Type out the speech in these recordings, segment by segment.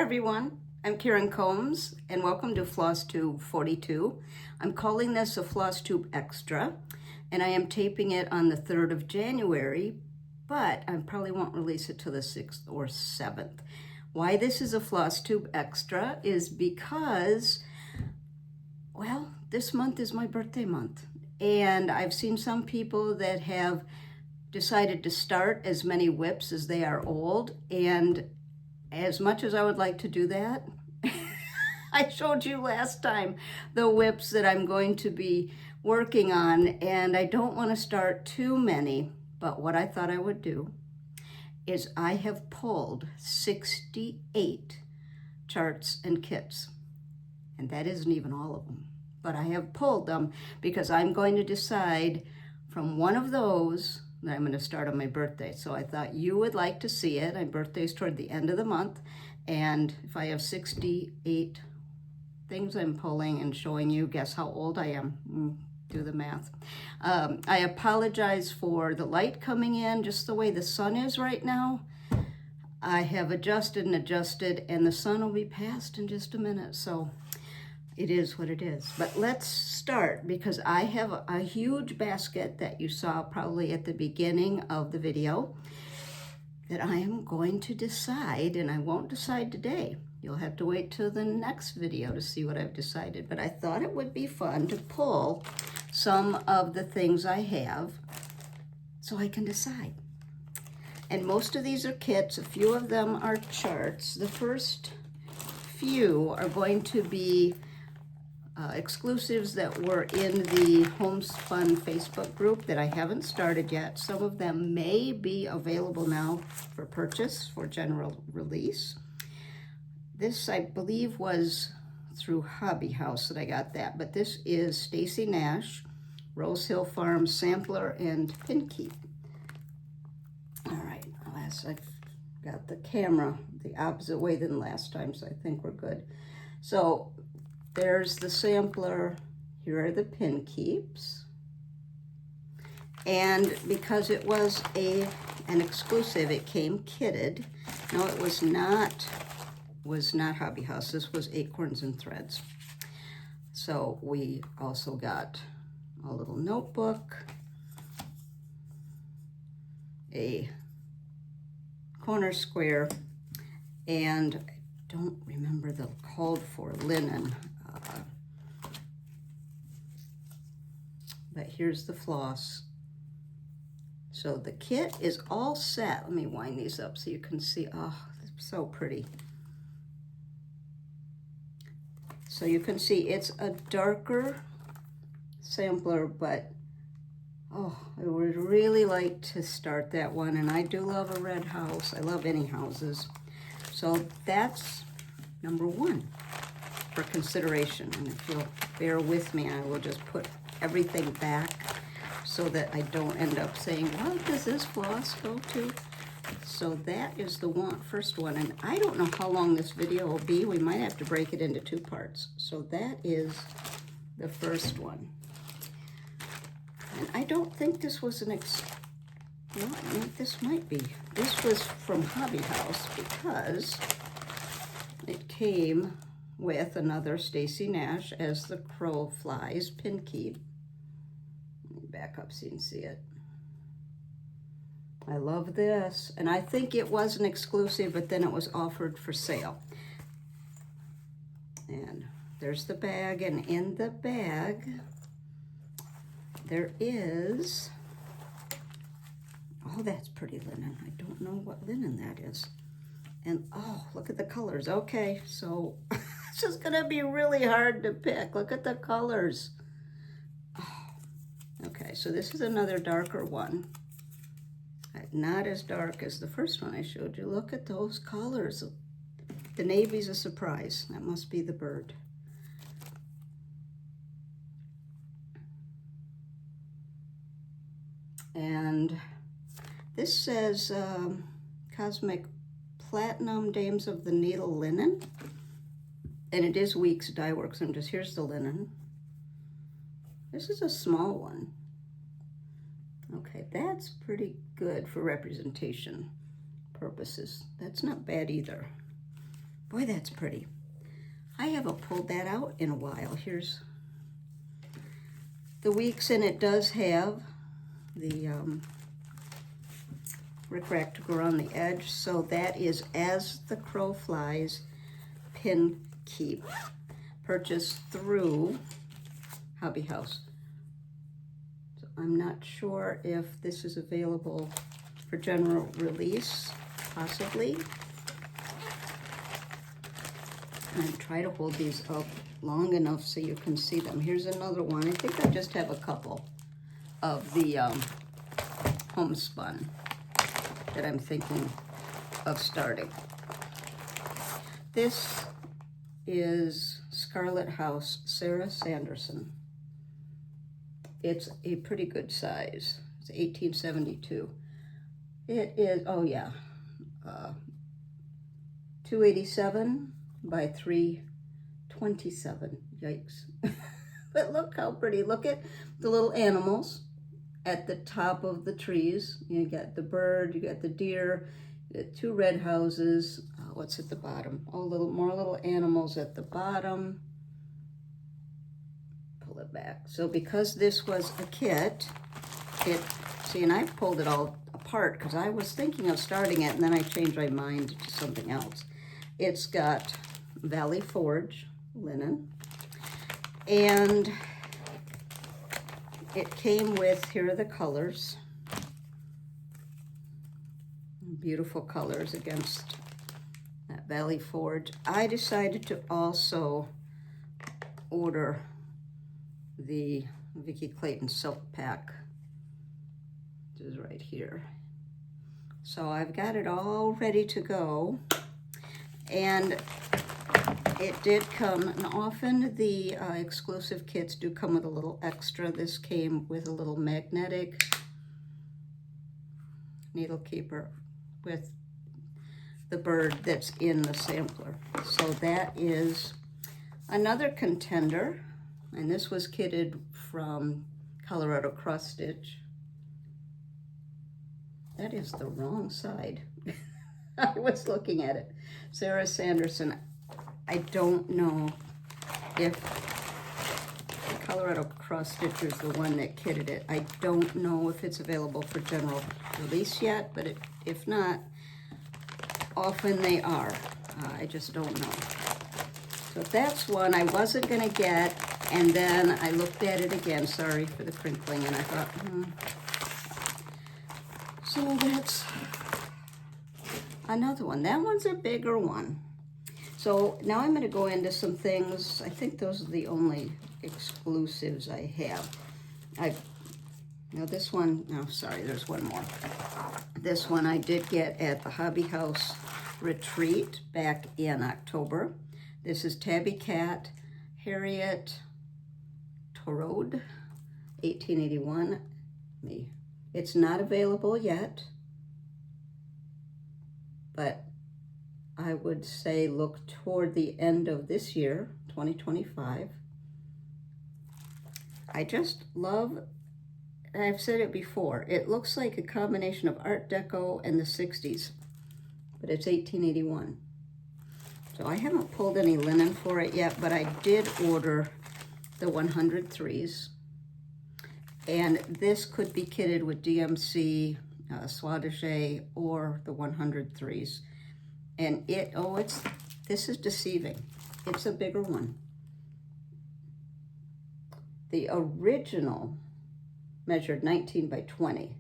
everyone, I'm Karen Combs and welcome to FlossTube 42. I'm calling this a FlossTube Extra and I am taping it on the 3rd of January, but I probably won't release it till the 6th or 7th. Why this is a FlossTube Extra is because, well, this month is my birthday month and I've seen some people that have decided to start as many whips as they are old, and as much as I would like to do that, I showed you last time the whips that I'm going to be working on, and I don't want to start too many, but what I thought I would do is I have pulled 68 charts and kits, and that isn't even all of them, but I have pulled them because I'm going to decide from one of those that I'm going to start on my birthday. So I thought you would like to see it. My birthday's toward the end of the month, and if I have 68 things I'm pulling and showing you, guess how old I am? Do the math. I apologize for the light coming in just the way the sun is right now. I have adjusted and adjusted, and the sun will be past in just a minute, so it is what it is. But let's start because I have a huge basket that you saw probably at the beginning of the video that I am going to decide, and I won't decide today. You'll have to wait till the next video to see what I've decided. But I thought it would be fun to pull some of the things I have so I can decide. And most of these are kits. A few of them are charts. The first few are going to be exclusives that were in the Homespun Facebook group that I haven't started yet. Some of them may be available now for purchase for general release. This, I believe, was through Hobby House that I got that, but this is Stacy Nash, Rose Hill Farm Sampler and Pin Keep. All right, I've got the camera the opposite way than last time, so I think we're good. So there's the sampler. Here are the pin keeps. And because it was an exclusive, it came kitted. No, it was not Hobby House. This was Acorns and Threads. So we also got a little notebook, a corner square, and I don't remember the called for linen. But here's the floss. So the kit is all set. Let me wind these up so you can see. Oh, it's so pretty. So you can see it's a darker sampler, but oh, I would really like to start that one. And I do love a red house. I love any houses. So that's number one for consideration. And if you'll bear with me, I will just put everything back so that I don't end up saying, what does this floss go to? So that is the first one, and I don't know how long this video will be. We might have to break it into 2 parts. So that is the first one. And I don't think this was this might be. This was from Hobby House because it came with another Stacy Nash As the Crow Flies pin keep. Let me back up so you can see it. I love this, and I think it was an exclusive, but then it was offered for sale. And there's the bag, and in the bag there is, oh, that's pretty linen. I don't know what linen that is. And oh, look at the colors. Okay, so this is gonna be really hard to pick. Look at the colors. Oh, okay, so this is another darker one. Not as dark as the first one I showed you. Look at those colors. The navy's a surprise. That must be the bird. And this says Cosmic Platinum Dames of the Needle Linen. And it is Weeks Dye Works. Here's the linen. This is a small one. Okay, that's pretty good for representation purposes. That's not bad either. Boy, that's pretty. I haven't pulled that out in a while. Here's the weeks, and it does have the rickrack to go around the edge. So that is As the Crow Flies Pin Keep, purchased through Hobby House. So I'm not sure if this is available for general release, possibly. And try to hold these up long enough so you can see them. Here's another one. I think I just have a couple of the homespun that I'm thinking of starting. This is Scarlet House, Sarah Sanderson. It's a pretty good size. It's 1872. It is, oh yeah, 287 by 327. Yikes. But look how pretty. Look at the little animals at the top of the trees. You got the bird, you got the deer, you got two red houses. What's at the bottom? Oh, more little animals at the bottom. Pull it back. So because this was a kit, see, and I pulled it all apart because I was thinking of starting it and then I changed my mind to something else. It's got Valley Forge linen, and it came with, here are the colors, beautiful colors against that Valley Forge. I decided to also order the Vicki Clayton Silk Pack, which is right here. So I've got it all ready to go, and it did come, and often the exclusive kits do come with a little extra. This came with a little magnetic needle keeper with the bird that's in the sampler. So that is another contender, and this was kitted from Colorado Cross Stitch. That is the wrong side. I was looking at it. Sarah Sanderson. I don't know if Colorado Cross Stitch is the one that kitted it. I don't know if it's available for general release yet, but if not, often they are. I just don't know. So that's one I wasn't gonna get, and then I looked at it again, sorry for the crinkling, and I thought, So that's another one. That one's a bigger one. So now I'm gonna go into some things. I think those are the only exclusives I have. Now this one, no, sorry, there's one more. This one I did get at the Hobby House retreat back in October. This is Tabby Cat, Harriet Torode, 1881. It's not available yet, but I would say look toward the end of this year, 2025. I just love, and I've said it before, it looks like a combination of Art Deco and the 60s, but it's 1881. So I haven't pulled any linen for it yet, but I did order the 103s. And this could be kitted with DMC, Soie de Jais, or the 103s. And this is deceiving. It's a bigger one. The original measured 19 by 20,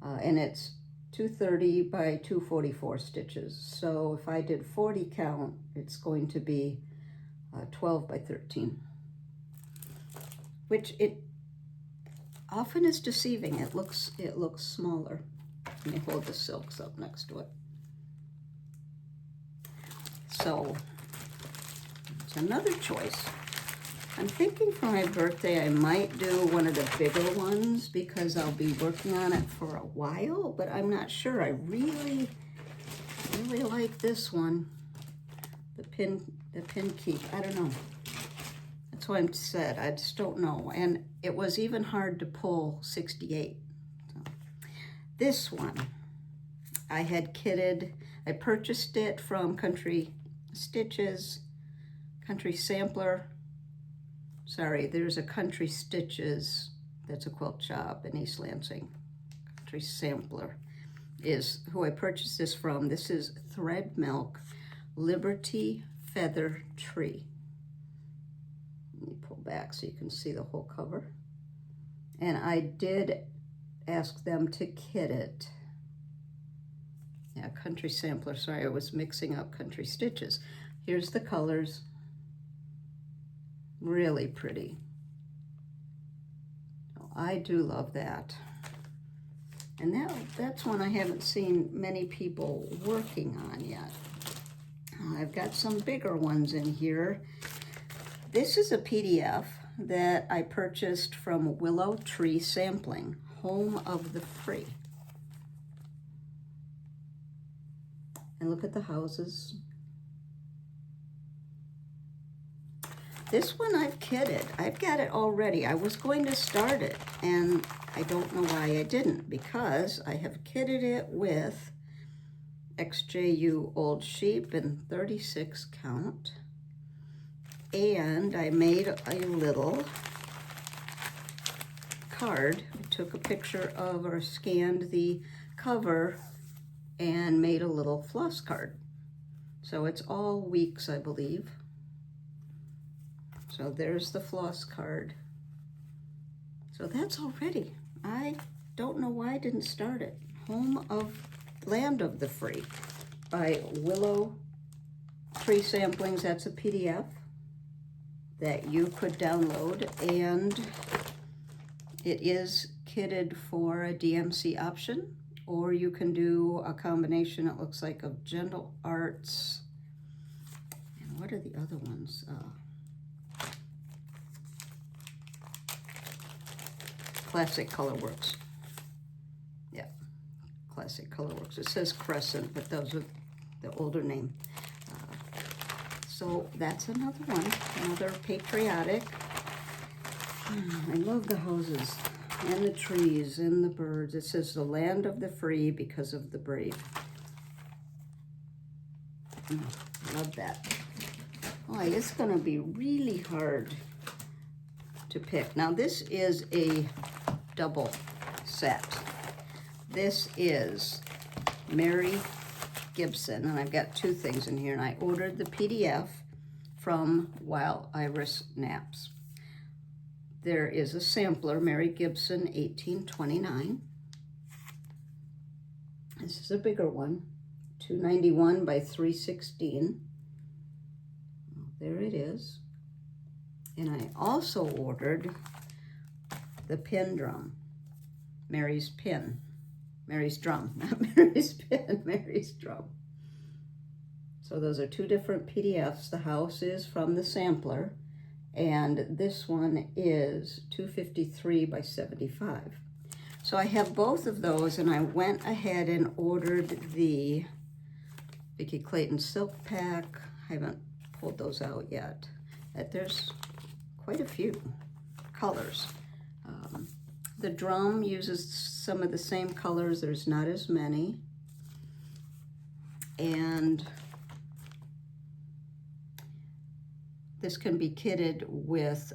and it's 230 by 244 stitches. So if I did 40 count, it's going to be 12 by 13, which it often is deceiving. It looks smaller. Let me hold the silks up next to it. So it's another choice. I'm thinking for my birthday I might do one of the bigger ones because I'll be working on it for a while, but I'm not sure. I really like this one, the pin keep. I don't know. That's what I said. I just don't know. And it was even hard to pull 68. So, this one I had kitted. I purchased it from Country Stitches, Country Sampler. Sorry, there's a Country Stitches, that's a quilt shop in East Lansing. Country Sampler is who I purchased this from. This is Thread Milk Liberty Feather Tree. Let me pull back so you can see the whole cover. And I did ask them to kit it. Yeah, Country Sampler, sorry, I was mixing up Country Stitches. Here's the colors. Really pretty. I do love that. And that's one I haven't seen many people working on yet. I've got some bigger ones in here. This is a PDF that I purchased from Willow Tree Sampling, Home of the Free. And look at the houses. This one I've kitted. I've got it already. I was going to start it, and I don't know why I didn't, because I have kitted it with XJU Old Sheep in 36 count. And I made a little card. I took a picture of or scanned the cover and made a little floss card. So it's all weeks, I believe. So there's the floss card. So that's all ready. I don't know why I didn't start it. Land of the Free by Willow Tree Samplings. That's a PDF that you could download, and it is kitted for a DMC option, or you can do a combination, it looks like, of Gentle Arts. And what are the other ones? Classic Colorworks. Yeah, Classic Colorworks. It says Crescent, but those are the older name. So that's another one, another patriotic. I love the houses and the trees and the birds. It says the land of the free because of the brave. Love that. Oh, it's gonna be really hard to pick. Now this is a double set. This is Mary Gibson, and I've got two things in here, and I ordered the PDF from Wild Iris Naps. There is a sampler, Mary Gibson, 1829. This is a bigger one, 291 by 316. There it is. And I also ordered the pin drum, Mary's pin. Mary's drum, not Mary's pin, Mary's drum. So those are two different PDFs. The house is from the sampler, and this one is 253 by 75. So I have both of those, and I went ahead and ordered the Vicki Clayton Silk Pack. I haven't pulled those out yet. There's quite a few colors. The drum uses some of the same colors. There's not as many. And this can be kitted with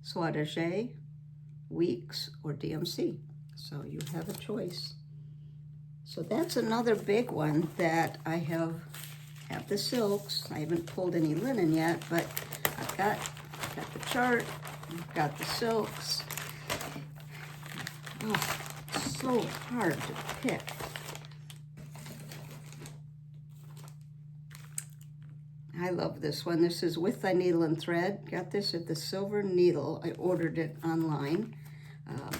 Soie Weeks, or DMC. So you have a choice. So that's another big one that I have the silks. I haven't pulled any linen yet, but I've got the chart, I've got the silks. Oh, so hard to pick. I love this one. This is With Thy Needle and Thread. Got this at the Silver Needle. I ordered it online,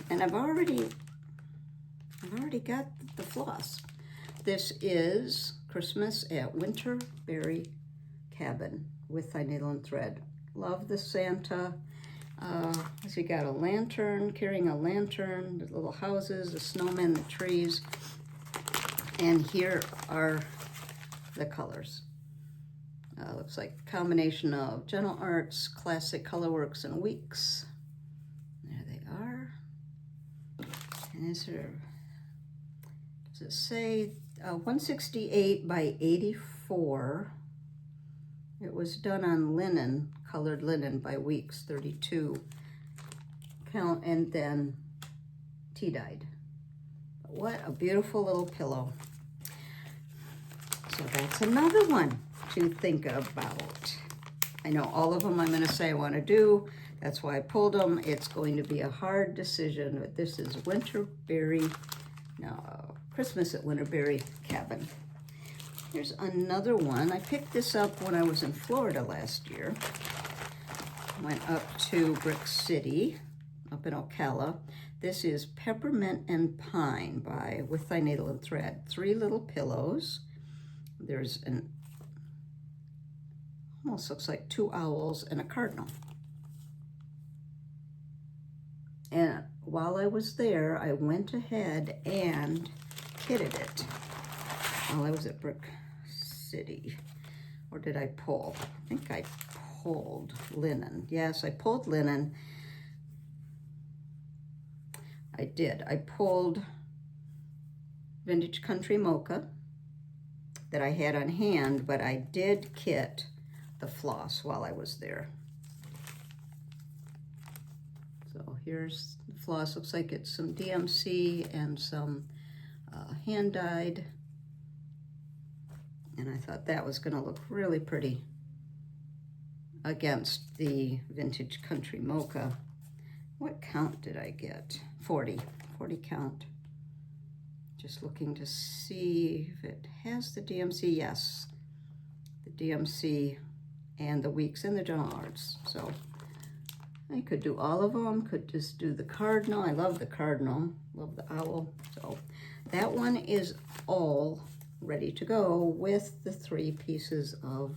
and I've already got the floss. This is Christmas at Winterberry Cabin, With Thy Needle and Thread. Love the Santa. So you got a lantern, carrying a lantern, the little houses, the snowmen, the trees. And here are the colors. Looks like a combination of Gentle Arts, Classic Colorworks, and Weeks. There they are. And does it say 168 by 84? 34. It was done on linen, colored linen by Weeks, 32 count, and then tea-dyed. What a beautiful little pillow. So that's another one to think about. I know all of them I'm going to say I want to do. That's why I pulled them. It's going to be a hard decision, but this is Christmas at Winterberry Cabin. Here's another one. I picked this up when I was in Florida last year. Went up to Brick City, up in Ocala. This is Peppermint and Pine by With Thy Needle and Thread. 3 little pillows. There's almost looks like 2 owls and a cardinal. And while I was there, I went ahead and kitted it while I was at Brick City. Or did I pull? I think I pulled linen. Yes, I pulled linen. I did. I pulled Vintage Country Mocha that I had on hand, but I did kit the floss while I was there. So here's the floss. Looks like it's some DMC and some hand-dyed. And I thought that was going to look really pretty against the Vintage Country Mocha. What count did I get? 40 count. Just looking to see if it has the DMC. Yes, the DMC and the Weeks and the General Arts. So I could do all of them, could just do the cardinal. I love the cardinal, love the owl. So that one is all ready to go with the 3 pieces of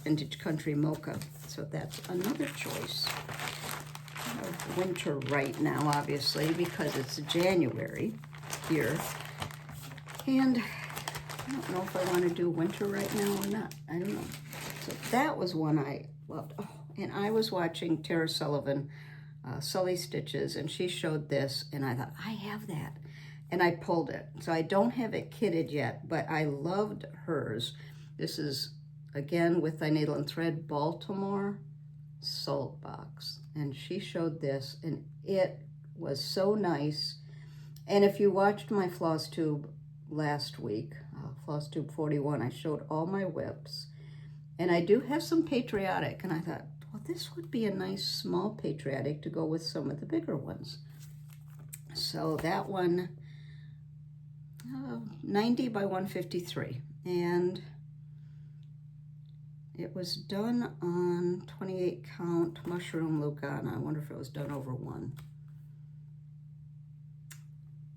Vintage Country Mocha. So that's another choice. Winter right now, obviously, because it's January here. And I don't know if I want to do winter right now or not. I don't know. So that was one I loved. Oh, and I was watching Tara Sullivan, Sully Stitches, and she showed this, and I thought, I have that. And I pulled it. So I don't have it kitted yet, but I loved hers. This is, again, With Thy Needle and Thread, Baltimore Salt Box. And she showed this, and it was so nice. And if you watched my FlossTube last week, FlossTube 41, I showed all my whips. And I do have some patriotic, and I thought, well, this would be a nice small patriotic to go with some of the bigger ones. So that one, 90 by 153. And it was done on 28 count mushroom Lucana. I wonder if it was done over 1.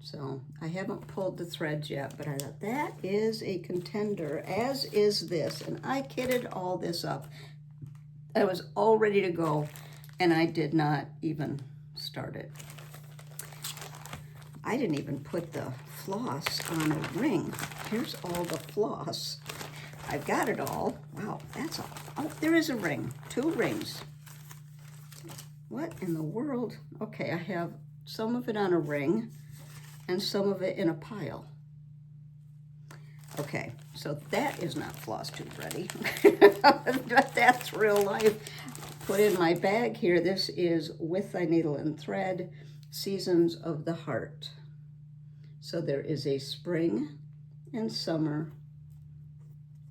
So I haven't pulled the threads yet, but I thought that is a contender, as is this. And I kitted all this up. I was all ready to go, and I did not even start it. I didn't even put the floss on a ring. Here's all the floss. I've got it all. Wow, that's all. Oh, there is a ring. 2 rings. What in the world? Okay, I have some of it on a ring and some of it in a pile. Okay, so that is not FlossTube ready. But that's real life. Put in my bag here. This is With Thy Needle and Thread, Seasons of the Heart. So there is a spring and summer,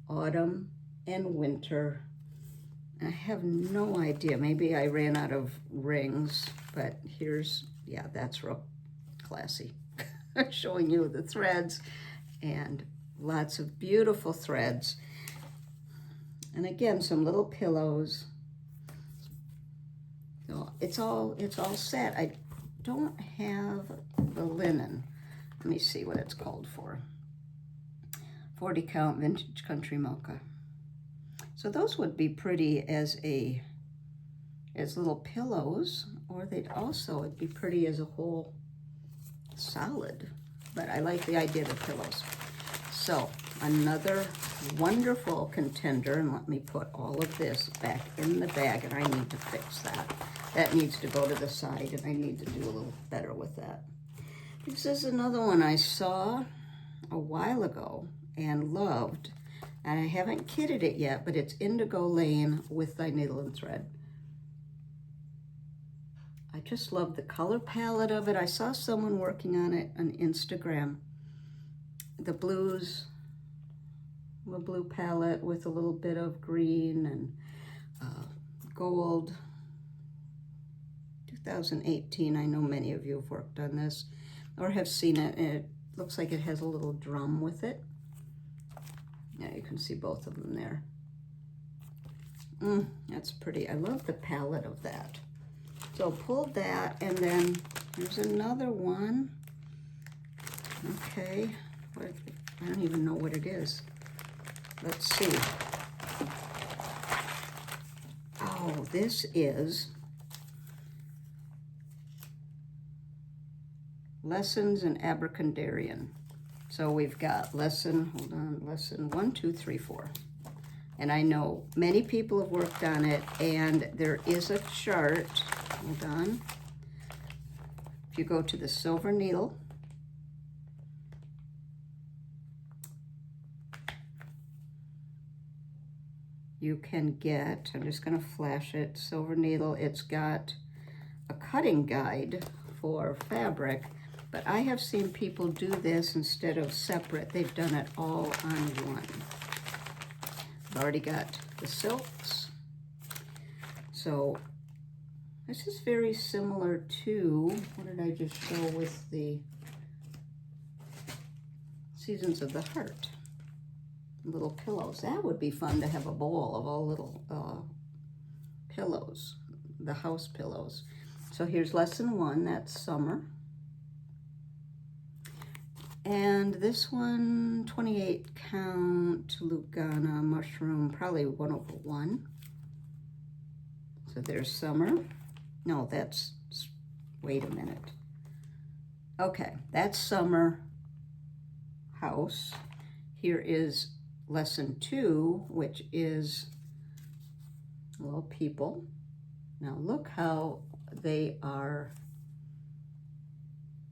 autumn and winter. I have no idea. Maybe I ran out of rings, but here's, yeah, that's real classy. Showing you the threads, and lots of beautiful threads. And again, some little pillows. So it's all set. I don't have the linen. Let me see what it's called for. 40 count Vintage Country Mocha. So those would be pretty as little pillows, or it'd be pretty as a whole solid. But I like the idea of the pillows. So another wonderful contender, and let me put all of this back in the bag, and I need to fix that. That needs to go to the side, and I need to do a little better with that. This is another one I saw a while ago and loved. And I haven't kitted it yet, but it's Indigo Lane with Thy Needle and Thread. I just love the color palette of it. I saw someone working on it on Instagram. The blues, a blue palette with a little bit of green and gold. 2018, I know many of you have worked on this or have seen it. And it looks like it has a little drum with it. Yeah, you can see both of them there. That's pretty. I love the palette of that. So pull that, and then there's another one. Okay, I don't even know what it is. Let's see. Oh, this is Lessons in Abracadarian. So we've got lesson 1, 2, 3, 4. And I know many people have worked on it, and there is a chart. Hold on. If you go to the silver needle, you can get, I'm just going to flash it, silver needle. It's got a cutting guide for fabric, but I have seen people do this instead of separate. They've done it all on one. I've already got the silks. So this is very similar to, what did I just show with the Seasons of the Heart? Little pillows. That would be fun to have a bowl of all little pillows, the house pillows. So here's lesson 1, that's summer. And this one, 28 count, Lugana, mushroom, probably 1/1. So there's summer. No, that's, wait a minute. Okay, that's summer house. Here is lesson 2, which is little people. Now look how they are.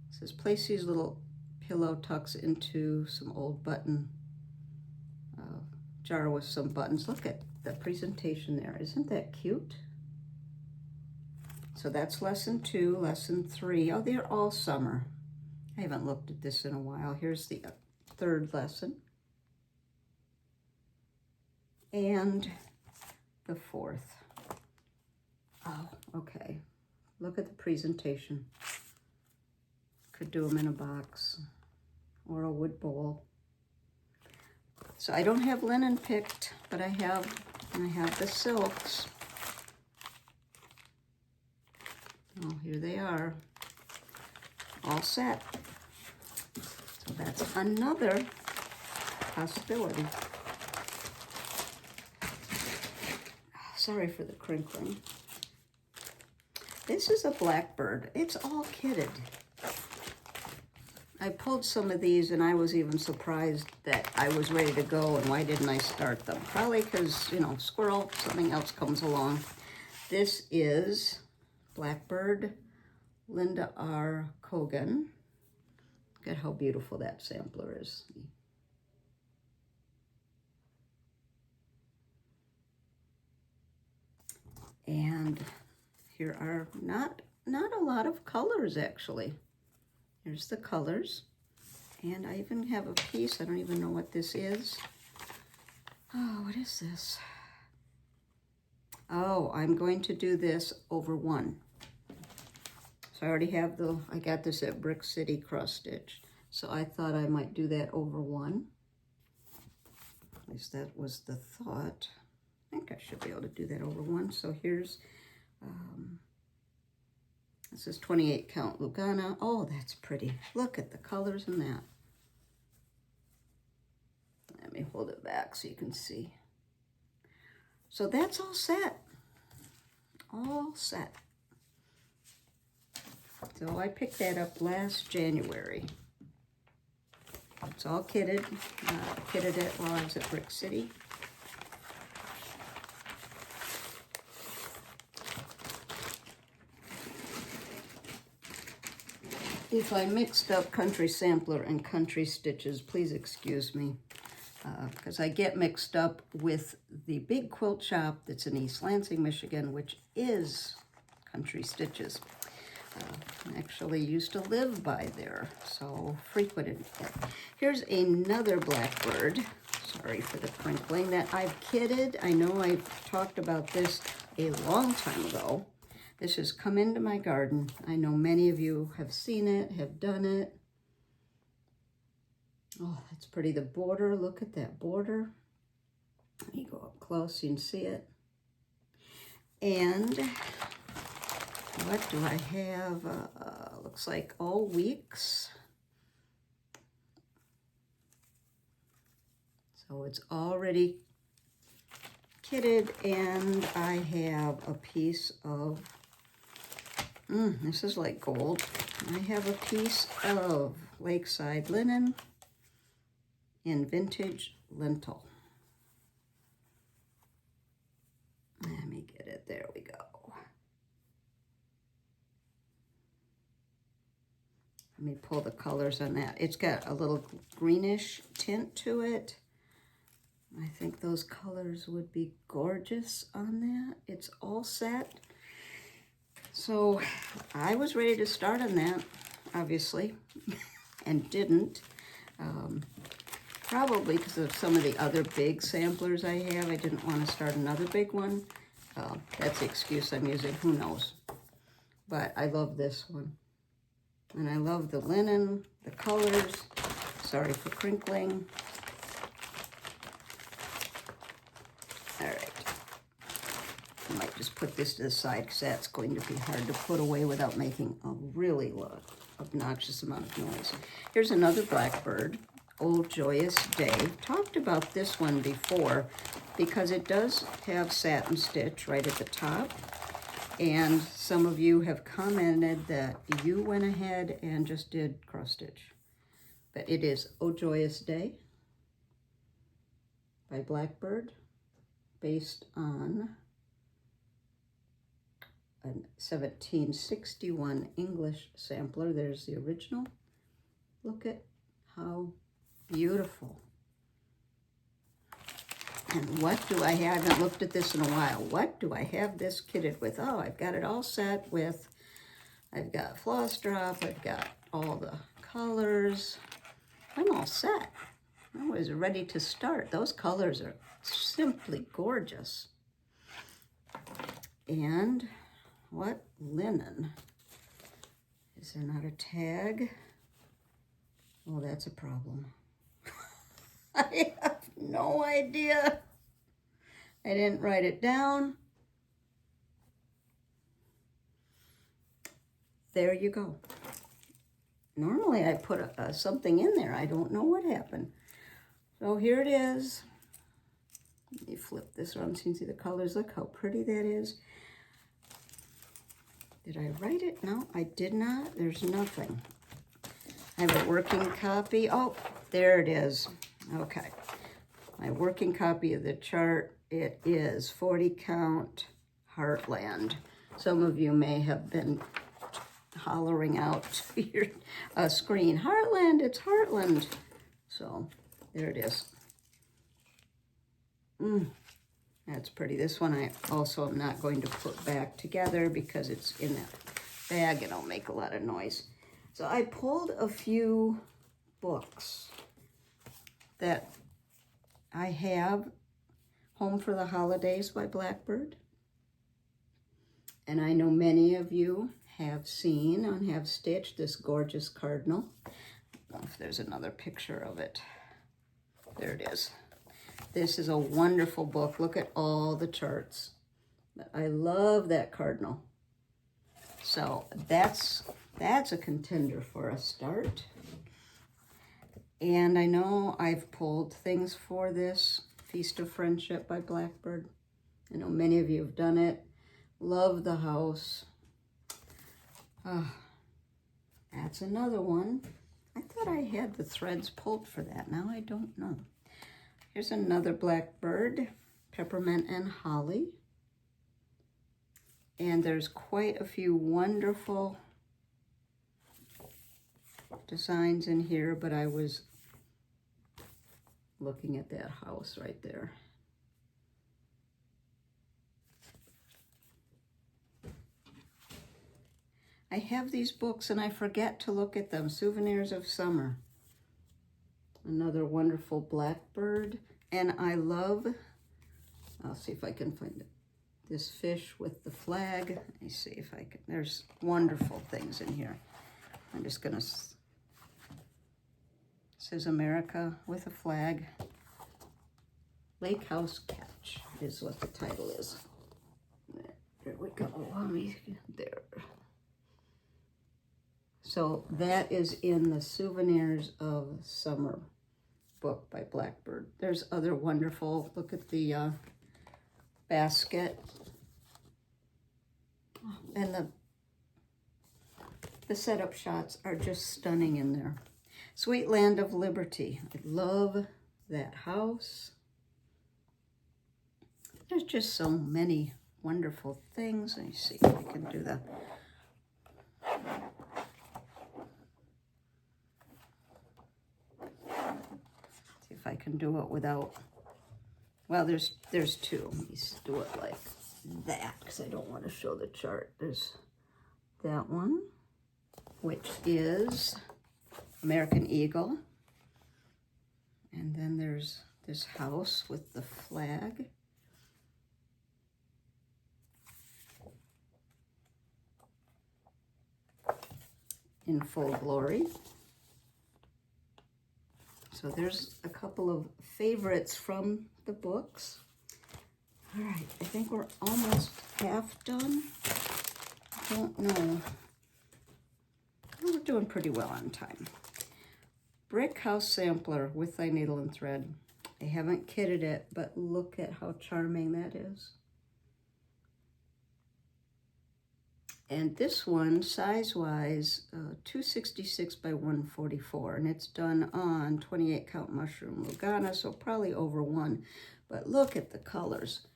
It says place these little pillow tucks into some old button jar with some buttons. Look at the presentation there. Isn't that cute? So that's lesson 2, lesson 3. Oh, they're all summer. I haven't looked at this in a while. Here's the 3rd lesson. And the 4th. Oh, okay. Look at the presentation. Could do them in a box or a wood bowl. So I don't have linen picked, but I have the silks. Oh, here they are, all set. So that's another possibility. Sorry for the crinkling. This is a blackbird. It's all kitted. I pulled some of these and I was even surprised that I was ready to go, and why didn't I start them? Probably because, you know, squirrel, something else comes along. This is Blackbird, Linda R. Kogan. Look at how beautiful that sampler is. And here are not a lot of colors, actually. Here's the colors. And I even have a piece, I don't even know what this is. Oh, what is this? Oh, I'm going to do this over 1. So I already have I got this at Brick City cross stitch. So I thought I might do that over 1. At least that was the thought. I think I should be able to do that over 1. So here's, this is 28 count Lugana. Oh, that's pretty. Look at the colors in that. Let me hold it back so you can see. So that's all set. All set. So I picked that up last January. It's all kitted. Kitted it while I was at Brick City. If I mixed up Country Sampler and Country Stitches, please excuse me. because I get mixed up with the big quilt shop that's in East Lansing, Michigan, which is Country Stitches. I actually used to live by there, so frequented it. Here's another blackbird. Sorry for the crinkling that I've kitted. I know I've talked about this a long time ago. This has come into my garden. I know many of you have seen it, have done it. Oh, that's pretty. The border, look at that border. Let me go up close so you can see it. And what do I have? Looks like all weeks. So it's already kitted, and I have a piece of, this is like gold. I have a piece of Lakeside linen in vintage lentil. Let me get it. There we go. Let me pull the colors on that. It's got a little greenish tint to it. I think those colors would be gorgeous on that. It's all set. So I was ready to start on that, obviously, and didn't. Probably because of some of the other big samplers I have. I didn't want to start another big one. That's the excuse I'm using, who knows. But I love this one. And I love the linen, the colors. Sorry for crinkling. All right. I might just put this to the side because that's going to be hard to put away without making a really obnoxious amount of noise. Here's another blackbird. Old Joyous Day. Talked about this one before because it does have satin stitch right at the top, and some of you have commented that you went ahead and just did cross stitch. But it is Oh Joyous Day by Blackbird, based on a 1761 English sampler. There's the original. Look at how beautiful. And what do I have? I haven't looked at this in a while. What do I have this kitted with? Oh, I've got it all set with, I've got floss drop, I've got all the colors. I'm all set. I was ready to start. Those colors are simply gorgeous. And what linen? Is there not a tag? Oh, that's a problem. I have no idea. I didn't write it down. There you go. Normally I put something in there. I don't know what happened. So here it is. Let me flip this around so you can see the colors. Look how pretty that is. Did I write it? No, I did not. There's nothing. I have a working copy. Oh, there it is. Okay. My working copy of the chart. It is 40 count Heartland. Some of you may have been hollering out to your screen, Heartland, it's Heartland. So there it is. That's pretty. This one I also am not going to put back together because it's in that bag and it'll make a lot of noise. So I pulled a few books that I have. Home for the Holidays by Blackbird. And I know many of you have seen and have stitched this gorgeous cardinal. I don't know if there's another picture of it. There it is. This is a wonderful book. Look at all the charts. I love that cardinal. So that's a contender for a start. And I know I've pulled things for this. Feast of Friendship by Blackbird. I know many of you have done it. Love the house. That's another one. I thought I had the threads pulled for that. Now I don't know. Here's another Blackbird, Peppermint and Holly. And there's quite a few wonderful designs in here, but I was looking at that house right there. I have these books and I forget to look at them. Souvenirs of Summer. Another wonderful blackbird. And I love, I'll see if I can find it, this fish with the flag. Let me see if I can, there's wonderful things in here. I'm just gonna, says America with a flag. Lake House Catch is what the title is. There we go, there. So that is in the Souvenirs of Summer book by Blackbird. There's other wonderful, look at the basket. And the setup shots are just stunning in there. Sweet Land of Liberty. I love that house. There's just so many wonderful things. Let me see if I can do that. See if I can do it without, well, there's two. Let me do it like that because I don't want to show the chart. There's that one, which is American Eagle. And then there's this house with the flag. In full glory. So there's a couple of favorites from the books. All right, I think we're almost half done. I don't know. We're doing pretty well on time. Brick House Sampler with Thy Needle and Thread. I haven't kitted it, but look at how charming that is. And this one, size-wise, 266 by 144, and it's done on 28 count mushroom Lugana, so probably over 1. But look at the colors.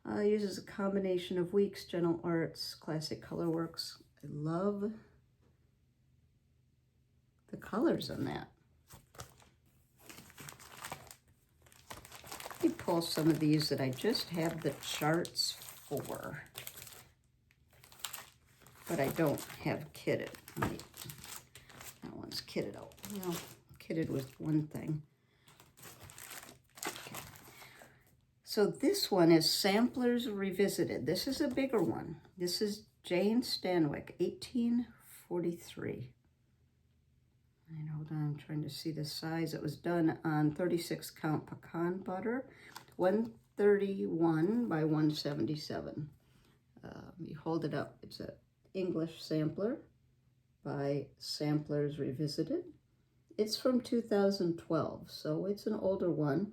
Uses a combination of Weeks, Gentle Arts, Classic Colorworks. I love the colors on that. Let me pull some of these that I just have the charts for, but I don't have kitted. That one's kitted out. Well, kitted was one thing. Okay. So this one is Samplers Revisited. This is a bigger one. This is Jane Stanwyck, 1843. And hold on, I'm trying to see the size. It was done on 36 count pecan butter, 131 by 177. You hold it up. It's an English sampler by Samplers Revisited. It's from 2012, so it's an older one.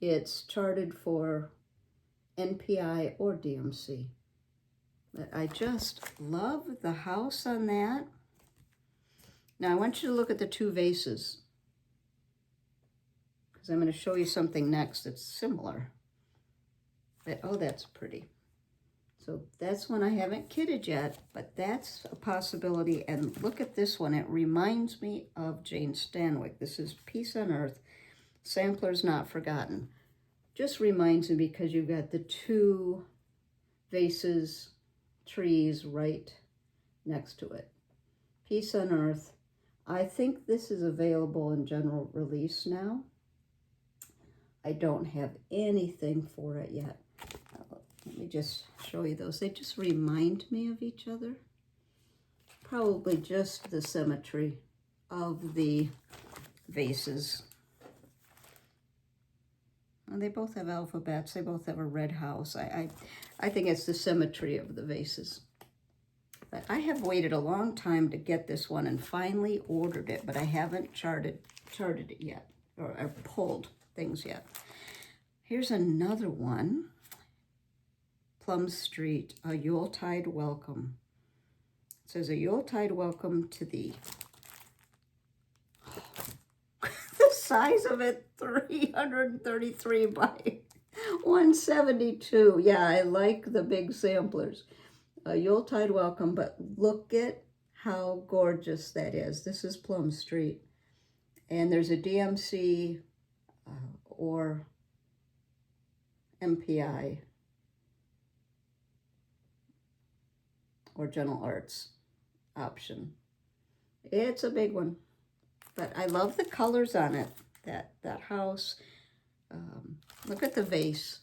It's charted for NPI or DMC. But I just love the house on that. Now I want you to look at the two vases, because I'm going to show you something next that's similar. But, oh, that's pretty. So that's one I haven't kitted yet, but that's a possibility. And look at this one. It reminds me of Jane Stanwyck. This is Peace on Earth, Samplers Not Forgotten. Just reminds me because you've got the two vases, trees right next to it. Peace on Earth. I think this is available in general release now. I don't have anything for it yet. Let me just show you those. They just remind me of each other. Probably just the symmetry of the vases. And they both have alphabets. They both have a red house. I think it's the symmetry of the vases. But I have waited a long time to get this one and finally ordered it, but I haven't charted it yet, or pulled things yet. Here's another one. Plum Street, a Yuletide Welcome. It says, a Yuletide welcome to thee. The size of it, 333 by 172. Yeah, I like the big samplers. A Yuletide welcome, but look at how gorgeous that is. This is Plum Street. And there's a DMC or MPI or Gentle Arts option. It's a big one, but I love the colors on it. That house. Look at the vase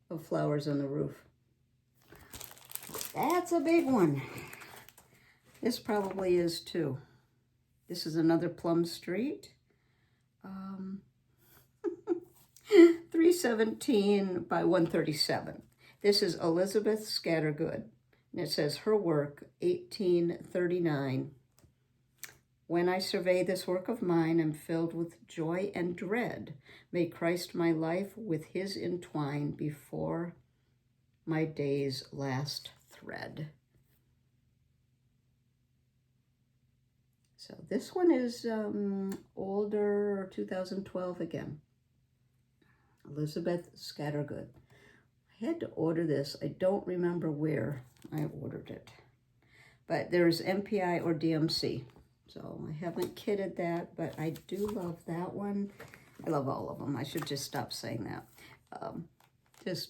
of flowers on the roof. That's a big one. This probably is too. This is another Plum Street. 317 by 137. This is Elizabeth Scattergood, and it says her work, 1839. When I survey this work of mine, I'm filled with joy and dread. May Christ my life with his entwine before my day's last thread. So this one is older, 2012 again. Elizabeth Scattergood. I had to order this. I don't remember where I ordered it. But there's MPI or DMC. So I haven't kitted that, but I do love that one. I love all of them. I should just stop saying that. Just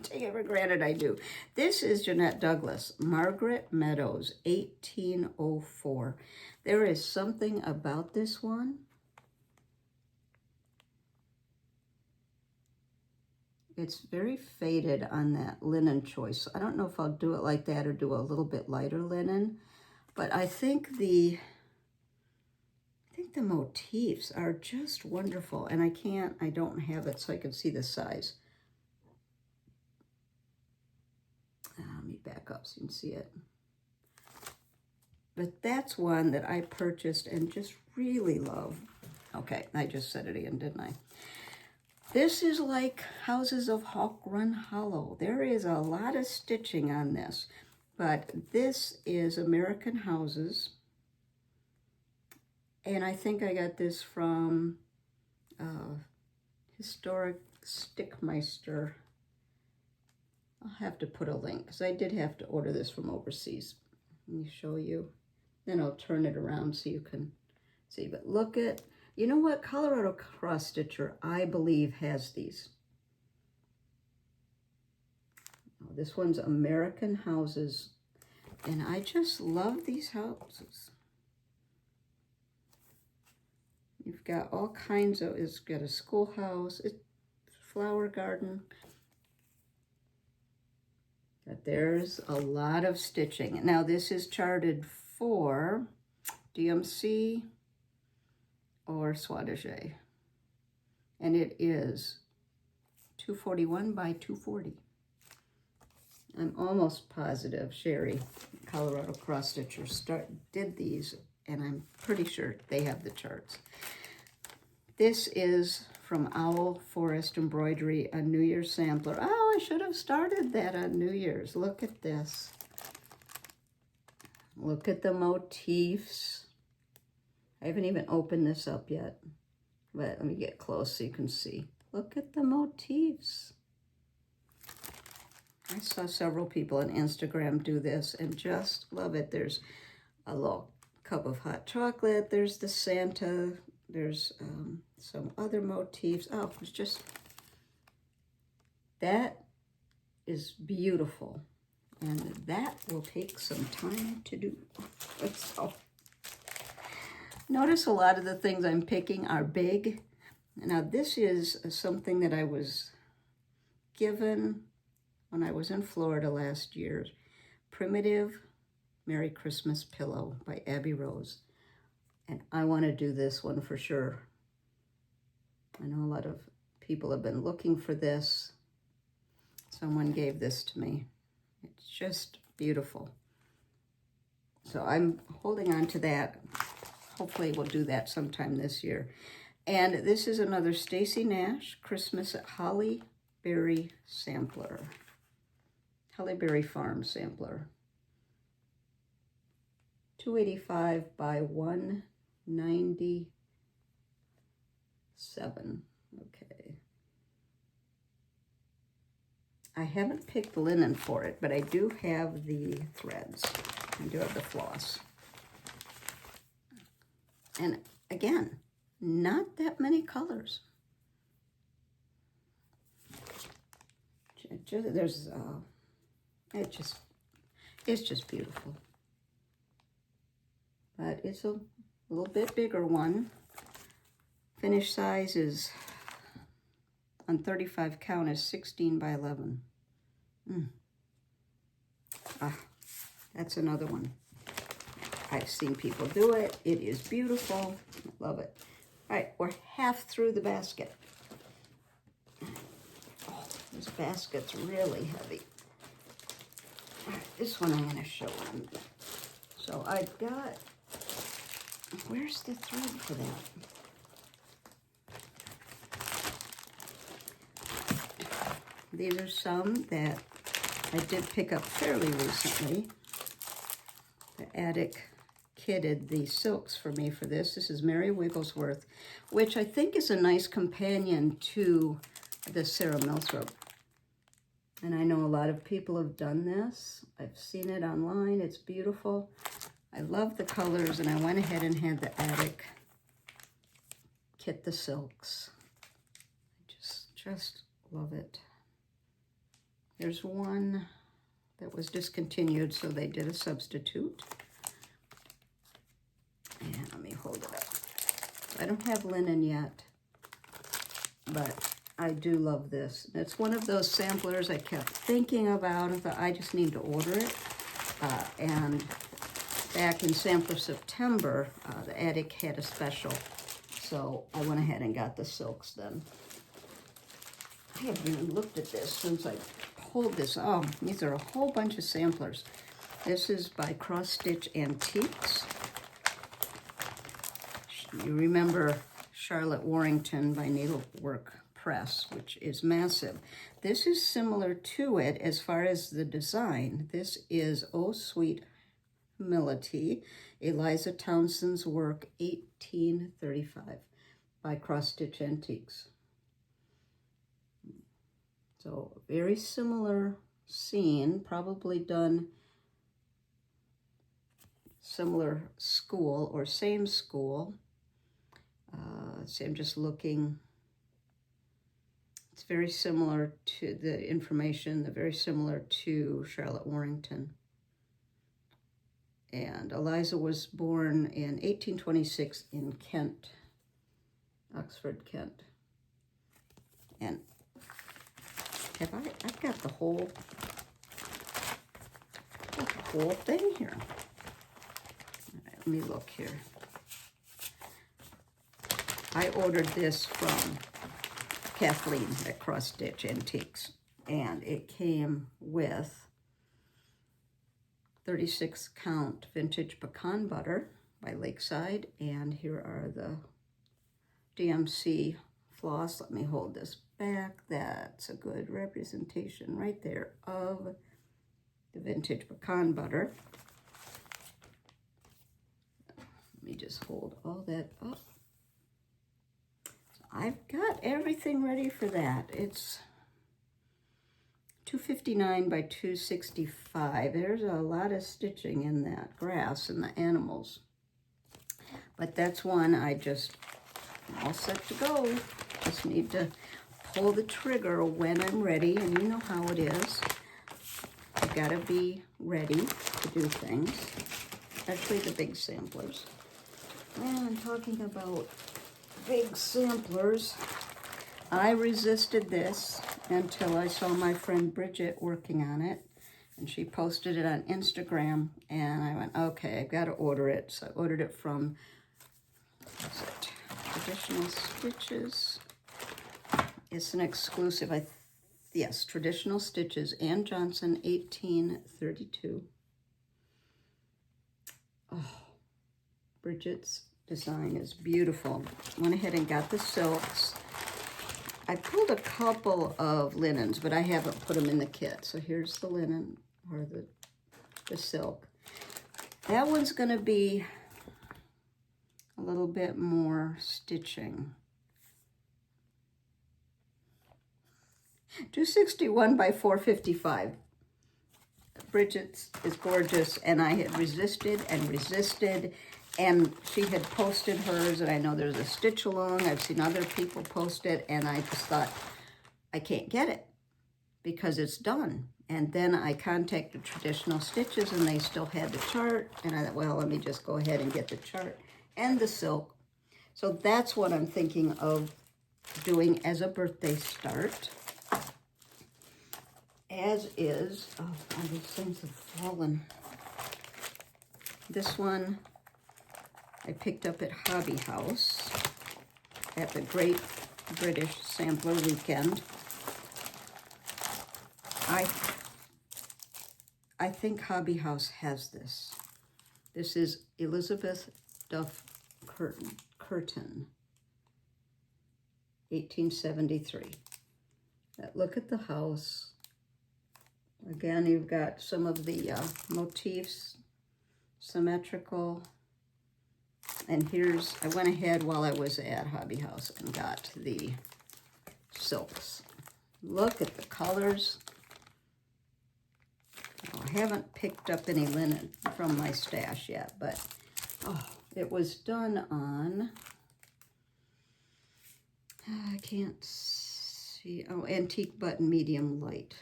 take it for granted I do. This is Jeanette Douglas, Margaret Meadows, 1804. There is something about this one. It's very faded on that linen choice. I don't know if I'll do it like that or do a little bit lighter linen, but I think the motifs are just wonderful, and I don't have it so I can see the size. Let me back up so you can see it. But that's one that I purchased and just really love. Okay, I just said it again, didn't I? This is like Houses of Hawk Run Hollow. There is a lot of stitching on this, but this is American Houses. And I think I got this from Historic Stickmeister. I'll have to put a link because I did have to order this from overseas. Let me show you. Then I'll turn it around so you can see. But look at, you know what? Colorado Cross Stitcher, I believe, has these. Oh, this one's American Houses. And I just love these houses. You've got all kinds of, it's got a schoolhouse, it's flower garden. But there's a lot of stitching. Now this is charted for DMC or Soie. And it is 241 by 240. I'm almost positive Sherry, Colorado Cross Stitcher, did these, and I'm pretty sure they have the charts. This is from Owl Forest Embroidery, a New Year's sampler. Oh, I should have started that on New Year's. Look at this. Look at the motifs. I haven't even opened this up yet, but let me get close so you can see. Look at the motifs. I saw several people on Instagram do this and just love it. There's a little cup of hot chocolate. There's the Santa. There's some other motifs. Oh, it's just, that is beautiful. And that will take some time to do. So, notice a lot of the things I'm picking are big. Now this is something that I was given when I was in Florida last year. Primitive Merry Christmas Pillow by Abby Rose. And I want to do this one for sure. I know a lot of people have been looking for this. Someone gave this to me. It's just beautiful. So I'm holding on to that. Hopefully we'll do that sometime this year. And this is another Stacy Nash Christmas at Holly Berry sampler. Holly Berry Farm sampler. 285 by 197. Okay. I haven't picked linen for it, but I do have the threads. I do have the floss. And again, not that many colors. There's, it's just beautiful. But it's a little bit bigger one. Finish size is, on 35 count, is 16 by 11. That's another one. I've seen people do it. It is beautiful. I love it. All right, we're half through the basket. Oh, this basket's really heavy. All right, this one I'm going to show them. So I've got, where's the thread for that? These are some that I did pick up fairly recently. The Attic kitted the silks for me for this. This is Mary Wigglesworth, which I think is a nice companion to the Sarah Milthrop. And I know a lot of people have done this. I've seen it online. It's beautiful. I love the colors, and I went ahead and had the Attic kit the silks. I just love it. There's one that was discontinued, so they did a substitute. And let me hold it up. I don't have linen yet, but I do love this. It's one of those samplers I kept thinking about. I thought I just need to order it. And back in Sampler September, the Attic had a special, so I went ahead and got the silks then. I haven't even looked at this since I pulled this. Oh, these are a whole bunch of samplers. This is by Cross Stitch Antiques. You remember Charlotte Warrington by Needlework Press, which is massive. This is similar to it as far as the design. This is Oh Sweet Humility, Eliza Townsend's work, 1835, by Cross Stitch Antiques. So very similar scene, probably done similar school or same school. See, I'm just looking. It's very similar to the information, very similar to Charlotte Warrington. And Eliza was born in 1826 in Kent, Oxford, Kent. And I've got the whole thing here. All right, let me look here. I ordered this from Kathleen at Cross Stitch Antiques, and it came with 36 count vintage pecan butter by Lakeside, and here are the DMC floss. Let me hold this back. That's a good representation right there of the vintage pecan butter. Let me just hold all that up. I've got everything ready for that. It's 259 by 265. There's a lot of stitching in that grass and the animals. But that's one I'm all set to go. Just need to pull the trigger when I'm ready, and you know how it is. I've got to be ready to do things, especially the big samplers. And I'm talking about big samplers. I resisted this until I saw my friend Bridget working on it, and she posted it on Instagram, and I went, okay, I've got to order it. So I ordered it from, what's it, Traditional Stitches. It's an exclusive, yes, Traditional Stitches, Ann Johnson, 1832. Oh, Bridget's design is beautiful. Went ahead and got the silks. I pulled a couple of linens, but I haven't put them in the kit. So here's the linen, or the silk. That one's going to be a little bit more stitching. 261 by 455. Bridget's is gorgeous, and I had resisted and resisted, And she had posted hers, and I know there's a stitch along. I've seen other people post it, and I just thought, I can't get it because it's done. And then I contacted Traditional Stitches, and they still had the chart. And I thought, well, let me just go ahead and get the chart and the silk. So that's what I'm thinking of doing as a birthday start. As is, oh, these things have fallen. This one I picked up at Hobby House at the Great British Sampler Weekend. I think Hobby House has this. This is Elizabeth Duff Curtin, 1873. Look at the house. Again, you've got some of the motifs, symmetrical. And here's, I went ahead while I was at Hobby House and got the silks. Look at the colors. Oh, I haven't picked up any linen from my stash yet, but oh, it was done on, I can't see, oh, antique button medium light.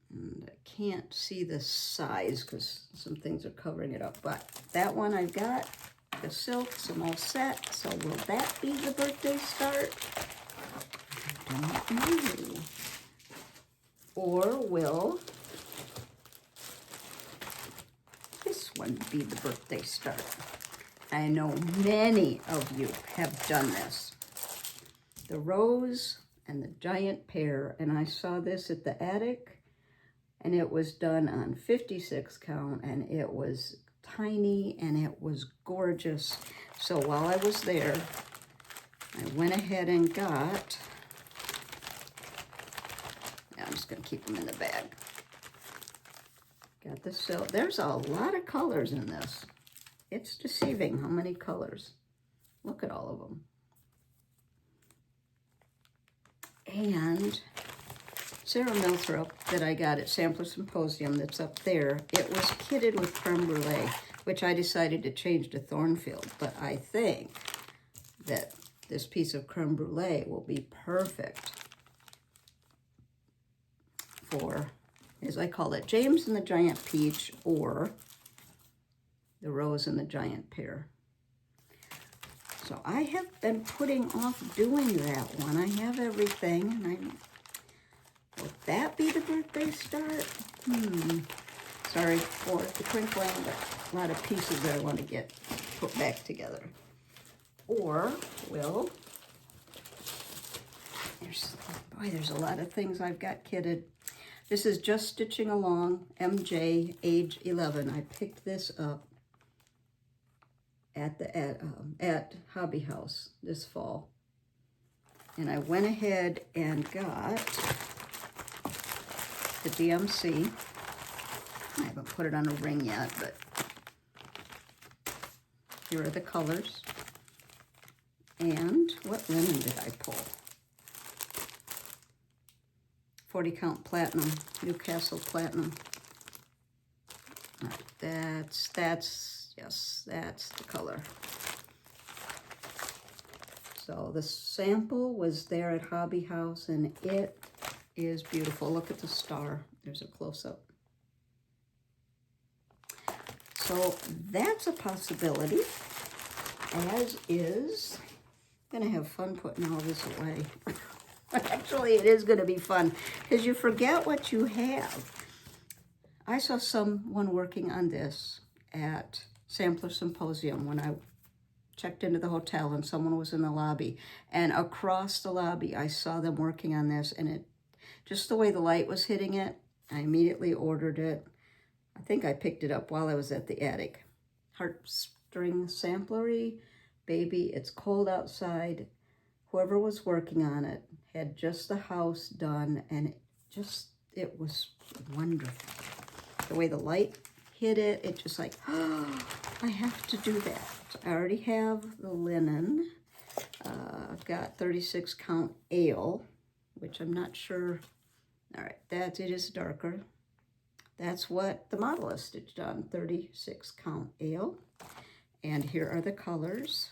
And I can't see the size because some things are covering it up, but that one I've got, the silks, I'm all set. So will that be the birthday start? I don't know. Or will this one be the birthday start? I know many of you have done this. The rose and the giant pear, and I saw this at the Attic. And it was done on 56 count, and it was tiny, and it was gorgeous. So while I was there, I went ahead and got, I'm just gonna keep them in the bag. Got the silk. There's a lot of colors in this. It's deceiving how many colors. Look at all of them. And Sarah Milthrop that I got at Sampler Symposium that's up there, it was kitted with creme brulee, which I decided to change to Thornfield. But I think that this piece of creme brulee will be perfect for, as I call it, James and the Giant Peach, or the Rose and the Giant Pear. So I have been putting off doing that one. I have everything, and will that be the birthday start? Sorry for the crinkling, but a lot of pieces that I want to get put back together. Or will, there's a lot of things I've got kitted. This is Just Stitching Along, MJ, age 11. I picked this up at Hobby House this fall. And I went ahead and got the DMC. I haven't put it on a ring yet, but here are the colors. And what linen did I pull? 40 count platinum, Newcastle platinum. Yes, that's the color. So the sample was there at Hobby House, and it is beautiful. Look at the star. There's a close-up. So that's a possibility, as is. I'm gonna have fun putting all this away. Actually, it is gonna be fun, because you forget what you have. I saw someone working on this at Sampler Symposium when I checked into the hotel, and someone was in the lobby. And across the lobby, I saw them working on this, and it, just the way the light was hitting it, I immediately ordered it. I think I picked it up while I was at the Attic. Heartstring samplery, baby, it's cold outside. Whoever was working on it had just the house done, and it was wonderful. The way the light hit it, it just like, oh, I have to do that. So I already have the linen. I've got 36 count ale, which I'm not sure. All right, it is darker. That's what the model is stitched on, 36 count ale. And here are the colors.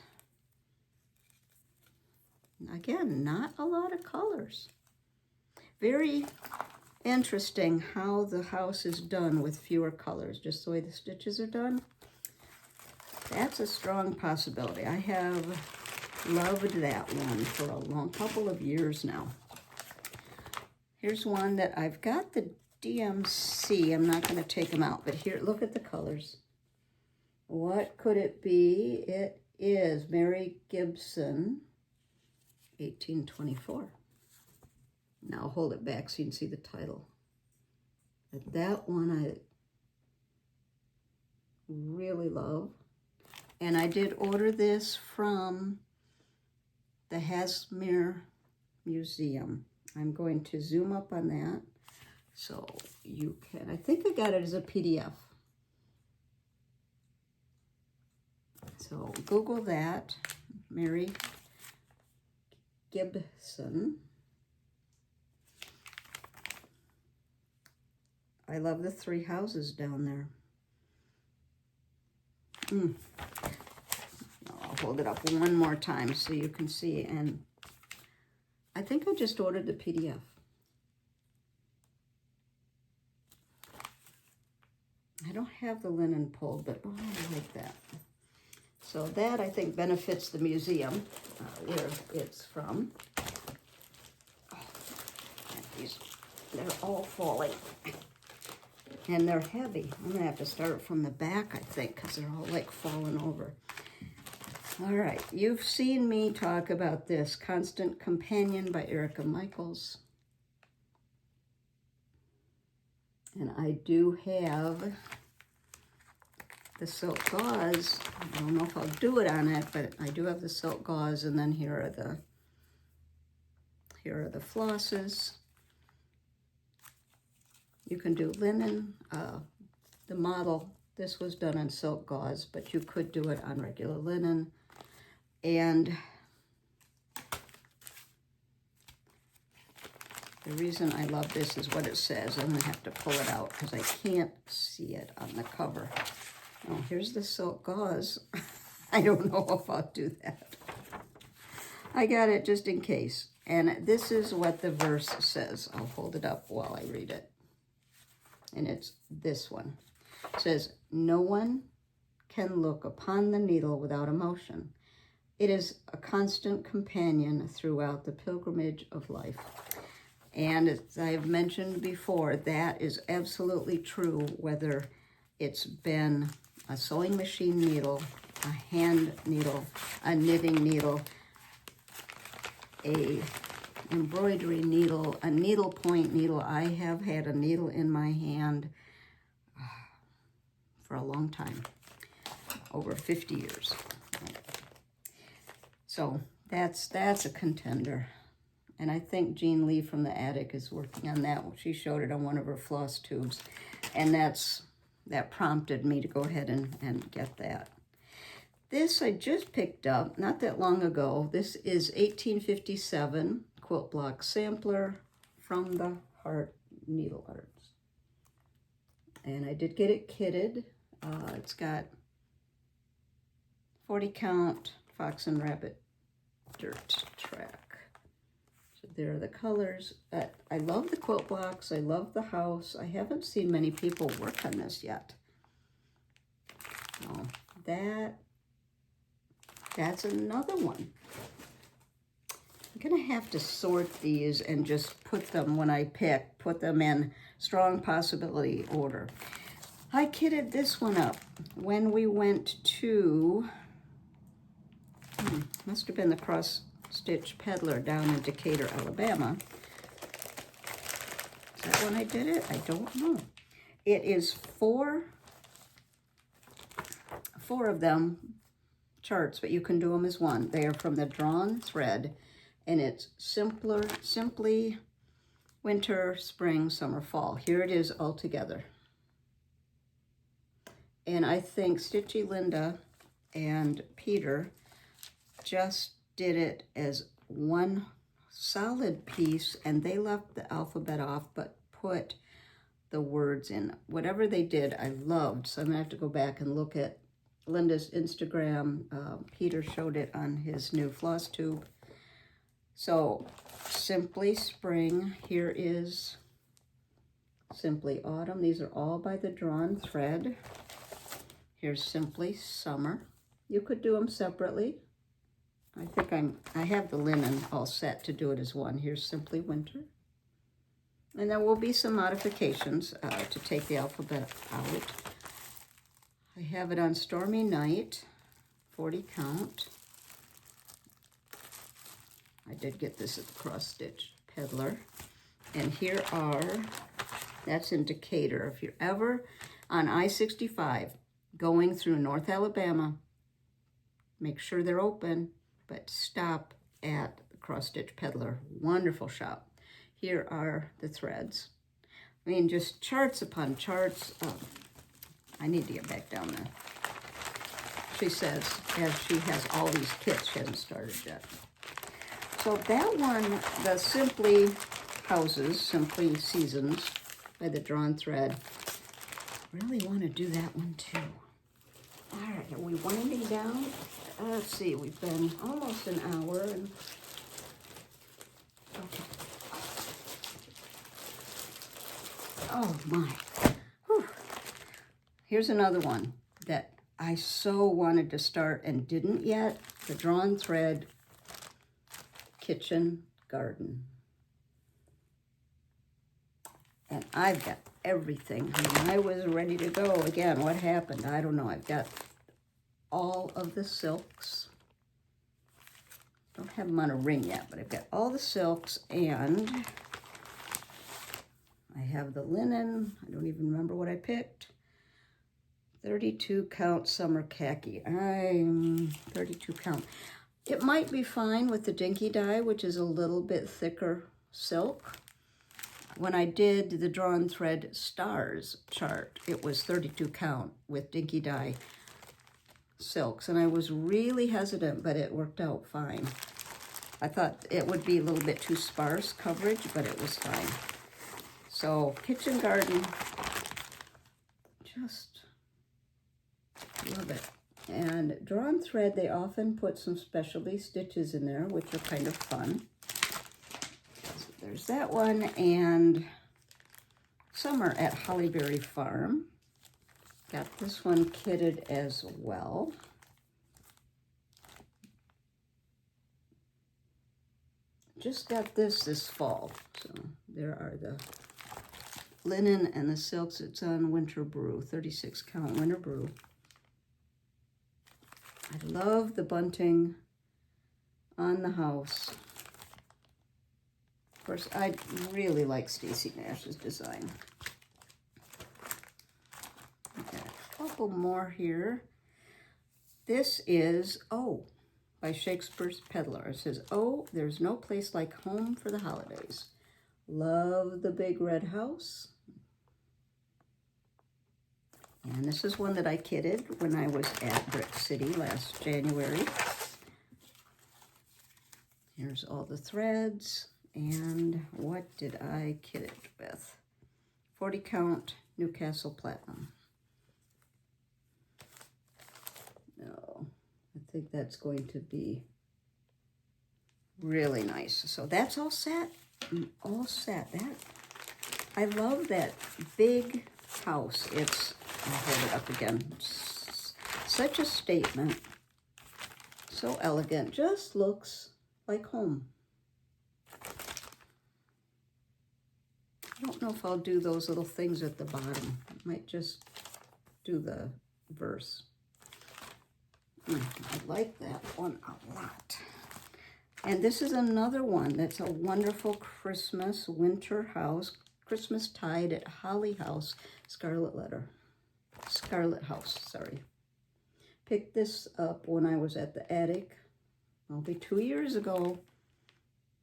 Again, not a lot of colors. Very interesting how the house is done with fewer colors, just the way the stitches are done. That's a strong possibility. I have loved that one for a long couple of years now. Here's one that I've got the DMC. I'm not going to take them out, but here, look at the colors. What could it be? It is Mary Gibson, 1824. Now I'll hold it back so you can see the title. But that one I really love. And I did order this from the Hasmere Museum. I'm going to zoom up on that so you can, I think I got it as a PDF. So Google that, Mary Gibson. I love the three houses down there. I'll hold it up one more time so you can see. And I think I just ordered the PDF. I don't have the linen pulled, but oh, I like that. So that, I think, benefits the museum where it's from. Oh, they're all falling. And they're heavy. I'm going to have to start from the back, I think, because they're all like falling over. All right, you've seen me talk about this Constant Companion by Erica Michaels. And I do have the silk gauze. I don't know if I'll do it on it, but I do have the silk gauze, and then here are the flosses. You can do linen. The model, this was done on silk gauze, but you could do it on regular linen. And the reason I love this is what it says. I'm going to have to pull it out because I can't see it on the cover. Oh, here's the silk gauze. I don't know if I'll do that. I got it just in case. And this is what the verse says. I'll hold it up while I read it. And it's this one. It says, "No one can look upon the needle without emotion. It is a constant companion throughout the pilgrimage of life." And as I've mentioned before, that is absolutely true, whether it's been a sewing machine needle, a hand needle, a knitting needle, a embroidery needle, a needlepoint needle. I have had a needle in my hand for a long time, over 50 years. So that's a contender. And I think Jean Lee from the Attic is working on that. She showed it on one of her floss tubes. And that prompted me to go ahead and get that. This I just picked up not that long ago. This is 1857 quilt block sampler from the Heart Needle Arts. And I did get it kitted. It's got 40 count fox and rabbit dirt track. So there are the colors. I love the quilt blocks. I love the house. I haven't seen many people work on this yet. Oh, that's another one. I'm gonna have to sort these and just put them, when I put them in strong possibility order. I kitted this one up when we went to, must have been the Cross Stitch Peddler down in Decatur, Alabama. Is that when I did it? I don't know. It is four of them charts, but you can do them as one. They are from the Drawn Thread, and it's simply winter, spring, summer, fall. Here it is all together. And I think Stitchy Linda and Peter just did it as one solid piece, and they left the alphabet off, but put the words in. Whatever they did, I loved. So I'm gonna have to go back and look at Linda's Instagram. Peter showed it on his new floss tube. So Simply Spring, here is Simply Autumn. These are all by the Drawn Thread. Here's Simply Summer. You could do them separately. I have the linen all set to do it as one. Here's Simply Winter. And there will be some modifications to take the alphabet out. I have it on Stormy Night, 40 count. I did get this at the Cross Stitch Peddler. And here are, that's in Decatur. If you're ever on I-65 going through North Alabama, make sure they're open, but stop at the Cross Stitch Peddler. Wonderful shop. Here are the threads. I mean, just charts upon charts. I need to get back down there. She says, as she has all these kits, she hasn't started yet. So that one, the Simply Houses, Simply Seasons by the Drawn Thread, really want to do that one too. All right, are we winding down? Let's see, we've been almost an hour. And okay. Oh my. Whew. Here's another one that I so wanted to start and didn't yet. The Drawn Thread Kitchen Garden. And I've got everything. I was ready to go. Again, what happened? I don't know. I've got all of the silks. Don't have them on a ring yet, but I've got all the silks, and I have the linen. I don't even remember what I picked. 32 count summer khaki. I'm 32 count. It might be fine with the dinky dye, which is a little bit thicker silk. When I did the Drawn Thread Stars chart, it was 32 count with dinky dye silks, and I was really hesitant, but it worked out fine. I thought it would be a little bit too sparse coverage, but it was fine. So Kitchen Garden, just love it. And Drawn Thread, they often put some specialty stitches in there, which are kind of fun. So there's that one, and Summer at Hollyberry Farm. Got this one kitted as well. Just got this fall. So there are the linen and the silks. It's on Winter Brew, 36 count Winter Brew. I love the bunting on the house. Of course, I really like Stacy Nash's design. Okay, a couple more here. This is Oh by Shakespeare's Peddler. It says, oh, there's no place like home for the holidays. Love the big red house. And this is one that I kitted when I was at Brick City last January. Here's all the threads. And what did I kit it with? 40 count Newcastle Platinum. No, I think that's going to be really nice. So that's all set. All set. I love that big house. I'll hold it up again. Such a statement. So elegant. Just looks like home. I don't know if I'll do those little things at the bottom. I might just do the verse. I like that one a lot. And this is another one that's a wonderful Christmas winter house. Christmas Tide at Holly House, Scarlet House, sorry. Picked this up when I was at the Attic. It'll be 2 years ago,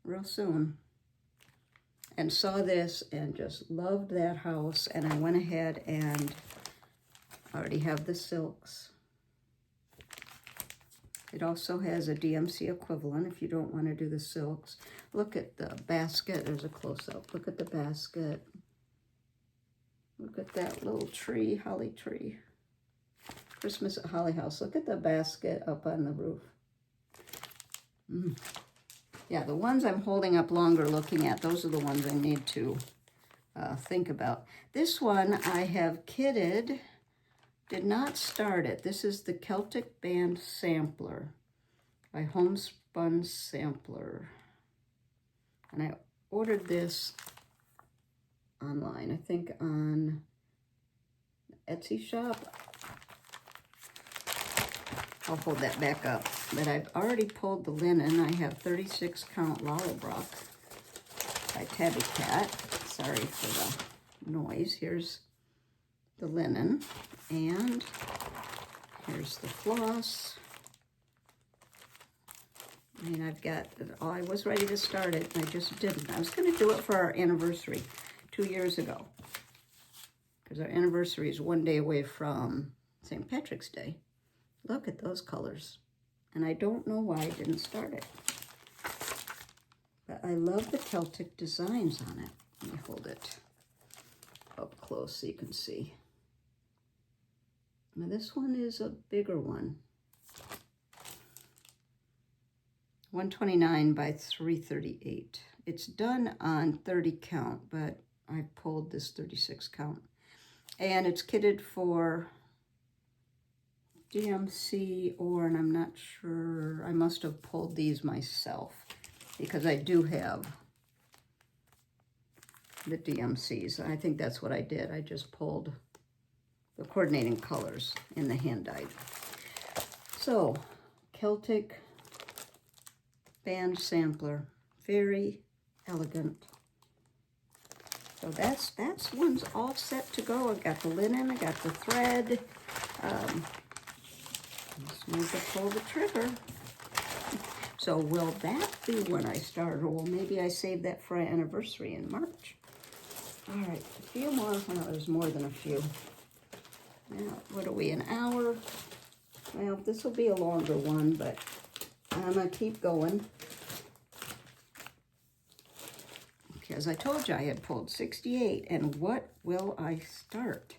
real soon. And saw this and just loved that house. And I went ahead and already have the silks. It also has a DMC equivalent if you don't want to do the silks. Look at the basket. There's a close-up. Look at the basket. Look at that little tree, holly tree. Christmas at Holly House. Look at the basket up on the roof. Yeah, the ones I'm holding up longer looking at, those are the ones I need to think about. This one I have kitted, did not start it. This is the Celtic Band Sampler by Homespun Sampler. And I ordered this online, I think on Etsy shop. I'll hold that back up. But I've already pulled the linen. I have 36 count Lollabrook by Tabby Cat. Sorry for the noise. Here's the linen. And here's the floss. I mean, I've got, oh, I was ready to start it, and I just didn't. I was going to do it for our anniversary 2 years ago, because our anniversary is 1 day away from St. Patrick's Day. Look at those colors. And I don't know why I didn't start it. But I love the Celtic designs on it. Let me hold it up close so you can see. Now this one is a bigger one. 129 by 338. It's done on 30 count, but I pulled this 36 count. And it's kitted for DMC and I'm not sure, I must have pulled these myself because I do have the DMCs. I think that's what I did. I just pulled the coordinating colors in the hand dyed. So, Celtic Band Sampler, very elegant. So that's one's all set to go. I've got the linen, I got the thread. Just need to pull the trigger. So will that be when I start, or well, maybe I save that for our anniversary in March? All right, a few more. Well, there's more than a few. Now, what are we, an hour? Well, this will be a longer one, but I'm gonna keep going. As I told you, I had pulled 68, and what will I start?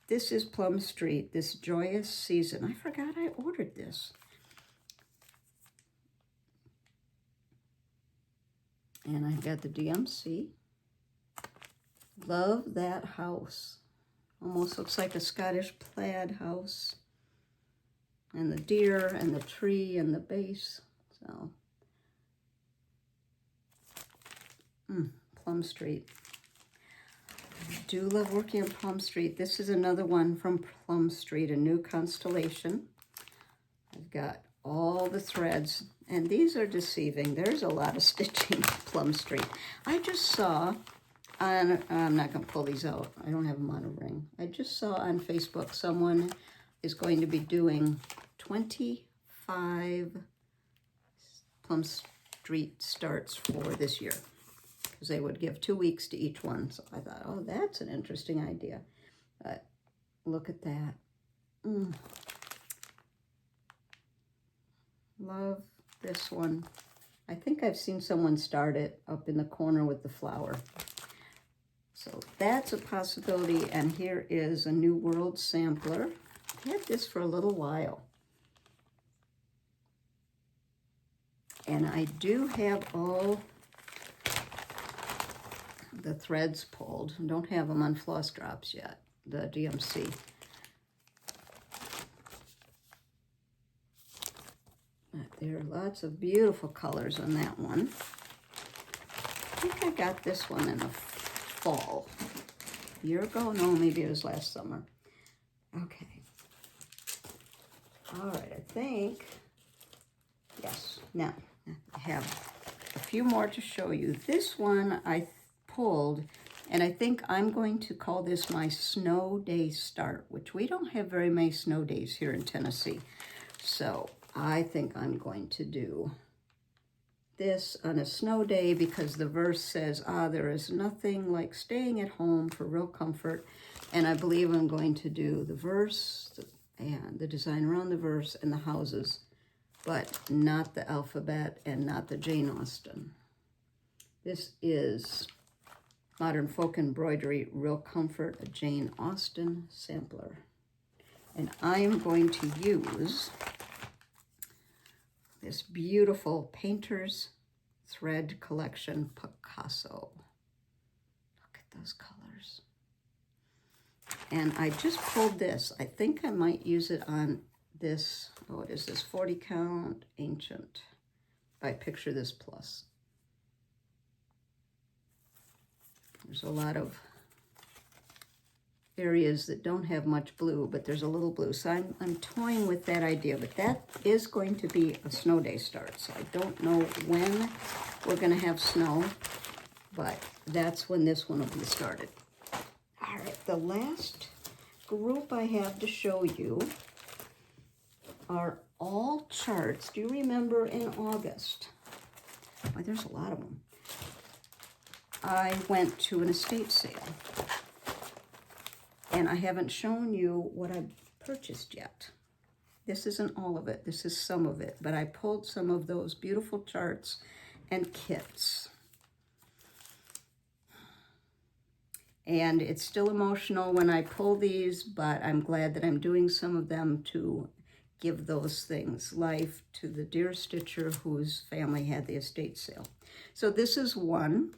This is Plum Street, this Joyous Season. I forgot I ordered this. And I've got the DMC. Love that house. Almost looks like a Scottish plaid house. And the deer and the tree and the base. So, Plum Street. I do love working on Plum Street. This is another one from Plum Street, a new constellation. I've got all the threads, and these are deceiving. There's a lot of stitching Plum Street. I just saw on, I'm not going to pull these out. I don't have them on a ring. I just saw on Facebook someone is going to be doing 25 Plum Street starts for this year. Because they would give 2 weeks to each one. So I thought, oh, that's an interesting idea. But look at that. Love this one. I think I've seen someone start it up in the corner with the flower. So that's a possibility. And here is a New World sampler. I've had this for a little while. And I do have all the threads pulled. Don't have them on floss drops yet, the DMC. But there are lots of beautiful colors on that one. I think I got this one in the fall. A year ago? No, maybe it was last summer. Okay. All right, I think, yes. Now, I have a few more to show you. This one I pulled, and I think I'm going to call this my snow day start, which we don't have very many snow days here in Tennessee. So I think I'm going to do this on a snow day because the verse says, there is nothing like staying at home for real comfort. And I believe I'm going to do the verse and the design around the verse and the houses, but not the alphabet and not the Jane Austen. This is Modern Folk Embroidery Real Comfort, a Jane Austen sampler. And I am going to use this beautiful Painter's Thread Collection Picasso. Look at those colors. And I just pulled this. I think I might use it on this, oh, what is this, 40 count ancient by Picture This Plus. There's a lot of areas that don't have much blue, but there's a little blue. So I'm toying with that idea, but that is going to be a snow day start. So I don't know when we're gonna have snow, but that's when this one will be started. All right, the last group I have to show you are all charts. Do you remember in August? Well, there's a lot of them. I went to an estate sale. And I haven't shown you what I purchased yet. This isn't all of it, this is some of it, but I pulled some of those beautiful charts and kits. And it's still emotional when I pull these, but I'm glad that I'm doing some of them to give those things life to the dear stitcher whose family had the estate sale. So this is one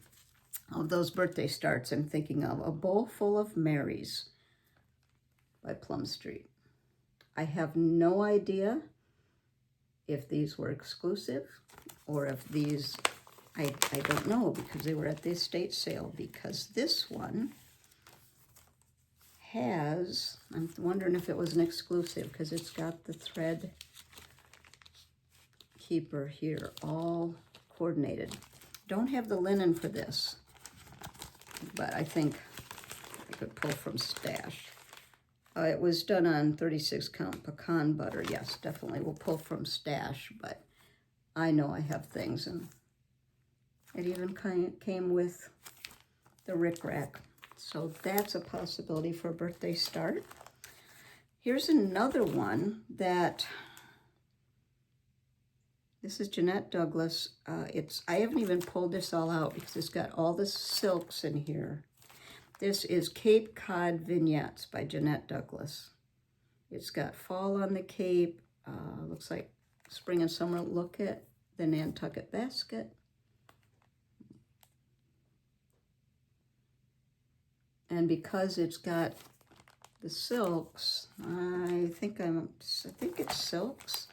of those birthday starts I'm thinking of, A Bowl Full of Marys by Plum Street. I have no idea if these were exclusive or if these, I don't know, because they were at the estate sale, because this one has, I'm wondering if it was an exclusive because it's got the thread keeper here all coordinated. Don't have the linen for this, but I think I could pull from stash. It was done on 36 count pecan butter. Yes, definitely we'll pull from stash, but I know I have things, and it even came with the rickrack. So that's a possibility for a birthday start. Here's another one that, this is Jeanette Douglas. I haven't even pulled this all out because it's got all the silks in here. This is Cape Cod Vignettes by Jeanette Douglas. It's got fall on the Cape, looks like spring and summer. Look at the Nantucket basket. And because it's got the silks, I think it's silks.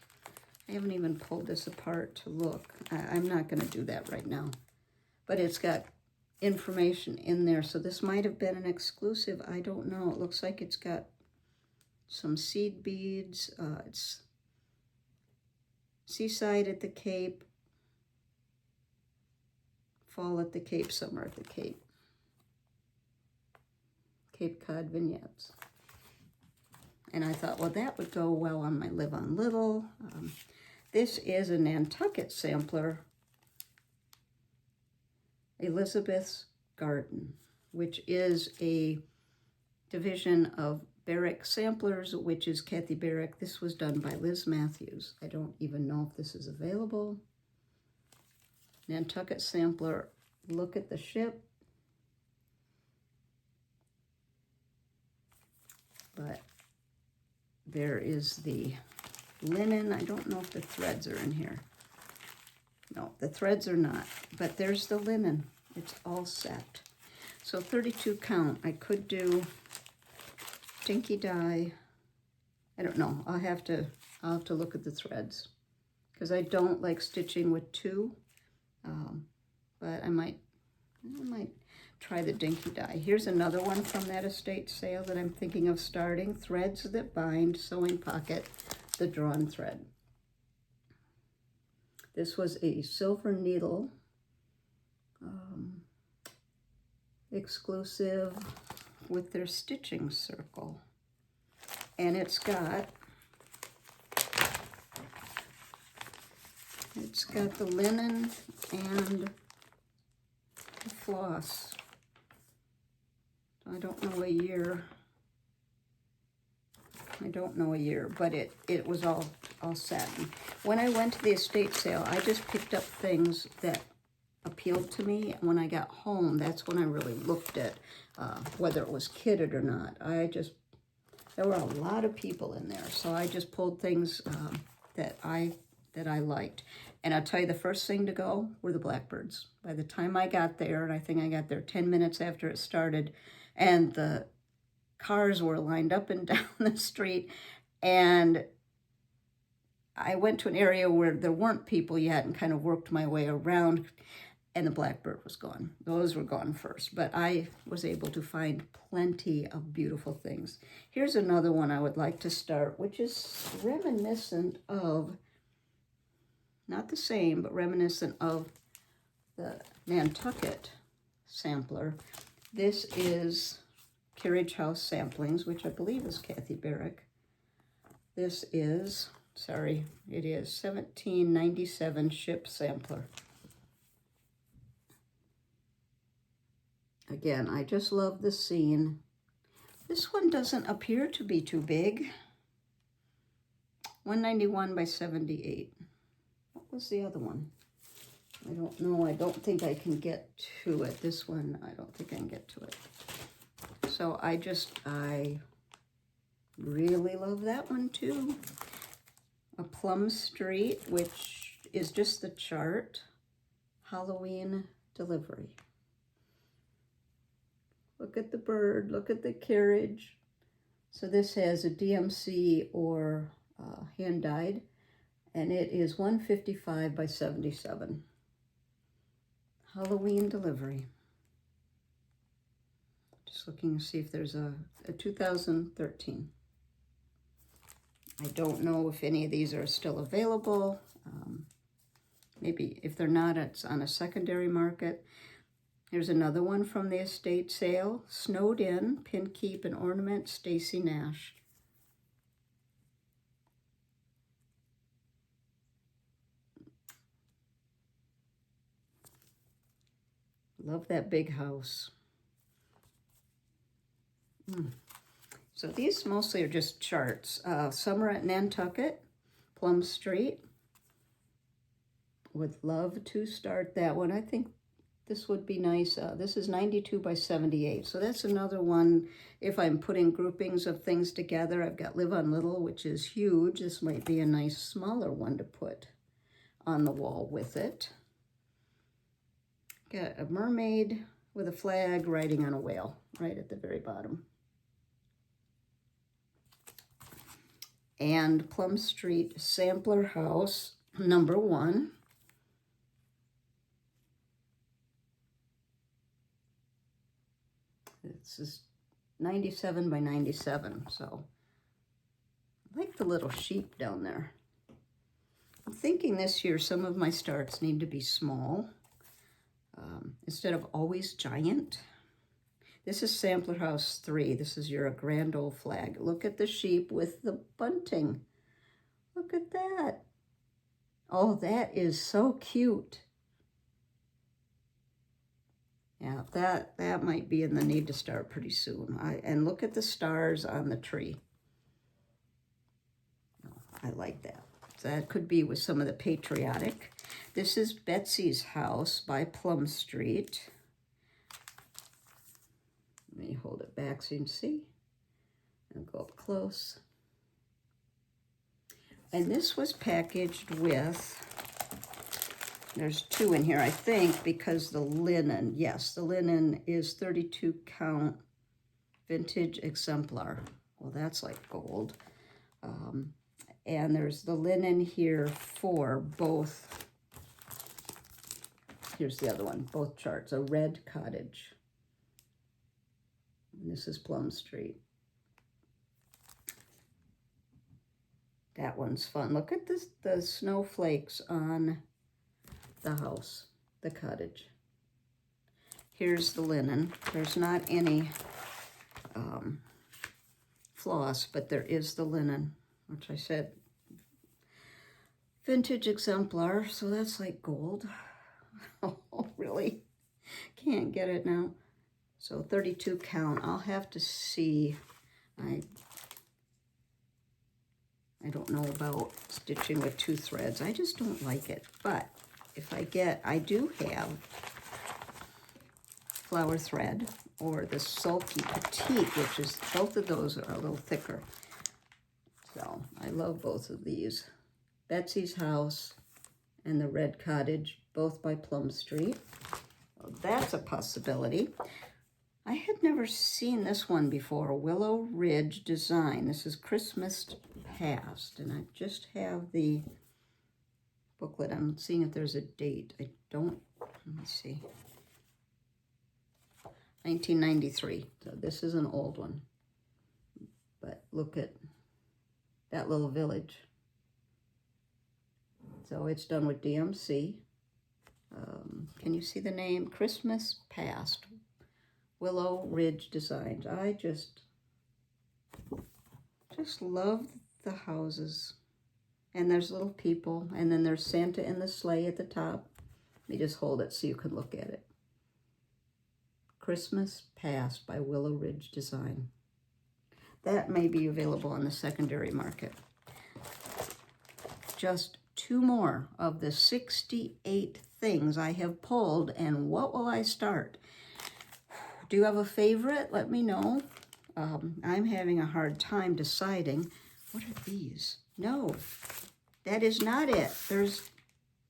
I haven't even pulled this apart to look. I'm not gonna do that right now. But it's got information in there, so this might have been an exclusive. I don't know. It looks like it's got some seed beads. It's seaside at the Cape, fall at the Cape, summer at the Cape. Cape Cod Vignettes. And I thought, well, that would go well on my Live on Little. This is a Nantucket sampler, Elizabeth's Garden, which is a division of Barrick Samplers, which is Kathy Barrick. This was done by Liz Matthews. I don't even know if this is available. Nantucket sampler, look at the ship. But there is the linen. I don't know if the threads are in here. No, the threads are not, but there's the linen. It's all set. So 32 count. I could do dinky dye. I don't know. I'll have to look at the threads because I don't like stitching with two. But I might try the dinky dye. Here's another one from that estate sale that I'm thinking of starting. Threads That Bind, Sewing Pocket, the Drawn Thread. This was a silver needle exclusive with their stitching circle. And it's got the linen and the floss. I don't know a year. I don't know a year, but it was all satin. When I went to the estate sale, I just picked up things that appealed to me. When I got home, that's when I really looked at whether it was kitted or not. I just There were a lot of people in there, so I just pulled things that I liked. And I'll tell you, the first thing to go were the blackbirds. By the time I got there, and I think I got there 10 minutes after it started, and the cars were lined up and down the street, and I went to an area where there weren't people yet and kind of worked my way around, and the blackbird was gone. Those were gone first, but I was able to find plenty of beautiful things. Here's another one I would like to start, which is reminiscent of, not the same, but reminiscent of the Nantucket sampler. This is Carriage House Samplings, which I believe is Kathy Barrick. This is, sorry, it is 1797 Ship Sampler. Again, I just love the scene. This one doesn't appear to be too big. 191 by 78. What was the other one? I don't know. I don't think I can get to it. This one, I don't think I can get to it. So I really love that one too. A Plum Street, which is just the chart. Halloween Delivery. Look at the bird, look at the carriage. So this has a DMC or hand-dyed, and it is 155 by 77. Halloween Delivery. Just looking to see if there's a 2013. I don't know if any of these are still available. Maybe if they're not, it's on a secondary market. Here's another one from the estate sale. Snowed In, Pin Keep and Ornament, Stacy Nash. Love that big house. So these mostly are just charts. Summer at Nantucket, Plum Street. Would love to start that one. I think this would be nice. This is 92 by 78. So that's another one. If I'm putting groupings of things together, I've got Live on Little, which is huge. This might be a nice smaller one to put on the wall with it. Got a mermaid with a flag riding on a whale right at the very bottom. And Plum Street Sampler House, number 1. This is 97 by 97, so I like the little sheep down there. I'm thinking this year some of my starts need to be small instead of always giant. This is Sampler House 3. This is your grand old flag. Look at the sheep with the bunting. Look at that. Oh, that is so cute. Yeah, that might be in the need to start pretty soon. And look at the stars on the tree. Oh, I like that. So that could be with some of the patriotic. This is Betsy's House by Plum Street. Let me hold it back so you can see. And go up close. And this was packaged with, there's 2 in here, I think, because the linen, yes, the linen is 32 count vintage exemplar. Well, that's like gold. And there's the linen here for both, here's the other one, both charts, a red cottage. And this is Plum Street. That one's fun. Look at this, the snowflakes on the house, the cottage. Here's the linen. There's not any floss, but there is the linen, which I said vintage exemplar, so that's like gold. Oh, really? Can't get it now. So 32 count. I'll have to see. I don't know about stitching with 2 threads. I just don't like it. But if I do have flower thread, or the sulky petite, which is, both of those are a little thicker. So I love both of these. Betsy's House and the Red Cottage, both by Plum Street. So that's a possibility. I had never seen this one before, Willow Ridge Design. This is Christmas Past, and I just have the booklet. I'm seeing if there's a date. I don't, let me see. 1993, so this is an old one. But look at that little village. So it's done with DMC. Can you see the name? Christmas Past, Willow Ridge Designs. I just love the houses. And there's little people, and then there's Santa in the sleigh at the top. Let me just hold it so you can look at it. Christmas Past by Willow Ridge Design. That may be available on the secondary market. Just 2 more of the 68 things I have pulled, and what will I start? Do you have a favorite? Let me know. I'm having a hard time deciding. What are these? No, that is not it. There's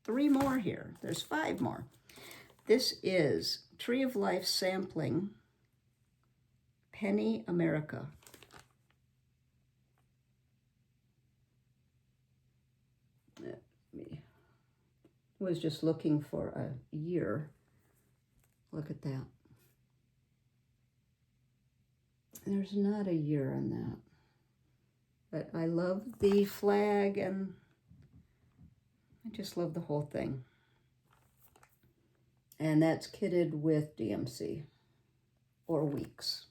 3 more here. There's 5 more. This is Tree of Life Sampling, Penny America. I was just looking for a year. Look at that. There's not a year on that. But I love the flag, and I just love the whole thing. And that's kitted with DMC or Weeks.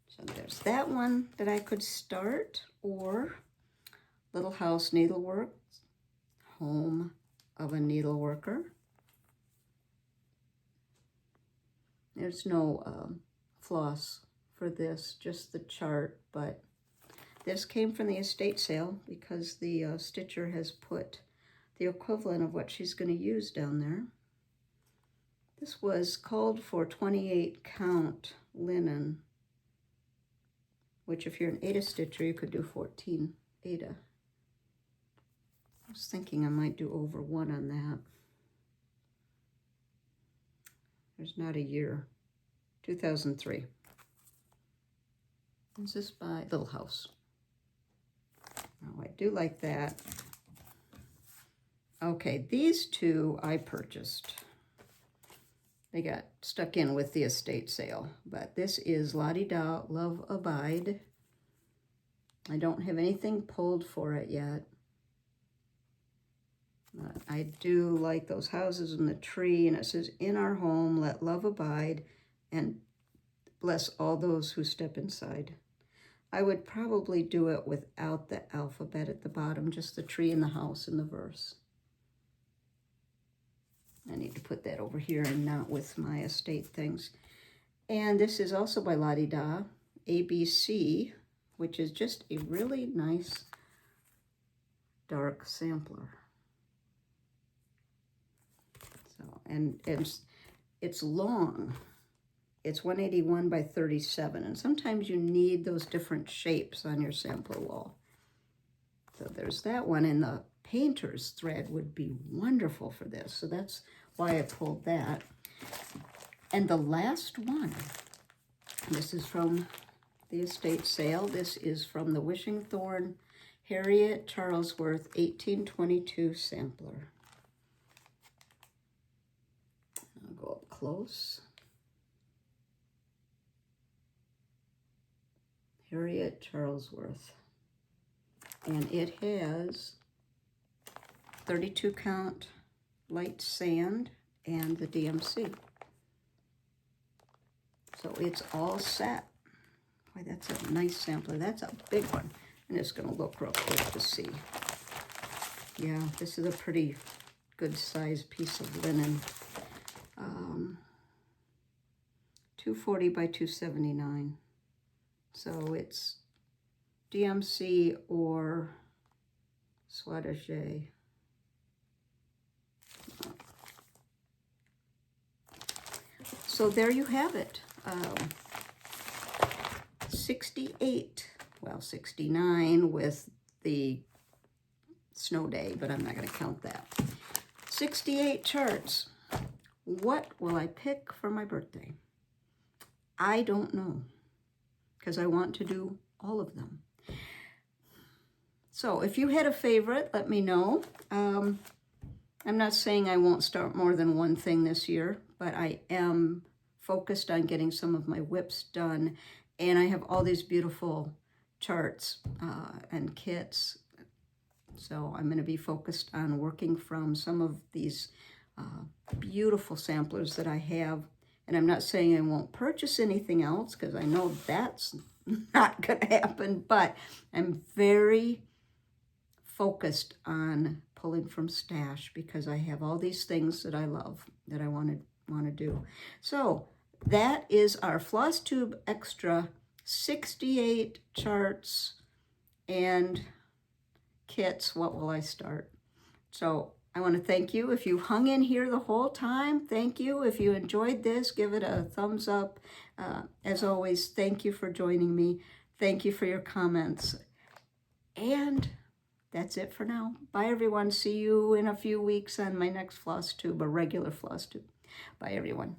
So there's that one that I could start, or Little House Needlework, Home of a Needleworker. There's no floss for this, just the chart, but this came from the estate sale because the stitcher has put the equivalent of what she's going to use down there. This was called for 28 count linen, which if you're an Aida stitcher, you could do 14 Aida. I was thinking I might do over 1 on that. There's not a year. 2003. Is this by Little House? Oh, I do like that. Okay, these 2 I purchased. They got stuck in with the estate sale, but this is La-Di-Da Love Abide. I don't have anything pulled for it yet. I do like those houses and the tree, and it says, in our home, let love abide, and bless all those who step inside. I would probably do it without the alphabet at the bottom, just the tree and the house in the verse. I need to put that over here and not with my estate things. And this is also by La-Di-Da, ABC, which is just a really nice dark sampler. So, and it's long. It's 181 by 37, and sometimes you need those different shapes on your sampler wall. So there's that one, and the painter's thread would be wonderful for this, so that's why I pulled that. And the last one, this is from the estate sale. This is from the Wishingthorne Harriet Charlesworth 1822 sampler. I'll go up close. Harriet Charlesworth. And it has 32 count light sand and the DMC. So it's all set. Boy, that's a nice sampler. That's a big one. And it's going to look real quick to see. Yeah, this is a pretty good size piece of linen. 240 by 279. So it's DMC or Soie. So there you have it. 68, well, 69 with the snow day, but I'm not going to count that. 68 charts. What will I pick for my birthday? I don't know, because I want to do all of them. So if you had a favorite, let me know. I'm not saying I won't start more than one thing this year, but I am focused on getting some of my whips done, and I have all these beautiful charts and kits. So I'm going to be focused on working from some of these beautiful samplers that I have. And I'm not saying I won't purchase anything else, because I know that's not going to happen, but I'm very focused on pulling from stash, because I have all these things that I love that I want to do. So that is our FlossTube Extra 68 charts and kits. What will I start? So I want to thank you. If you hung in here the whole time, thank you. If you enjoyed this, give it a thumbs up. As always, thank you for joining me. Thank you for your comments. And that's it for now. Bye, everyone. See you in a few weeks on my next floss tube, a regular floss tube. Bye, everyone.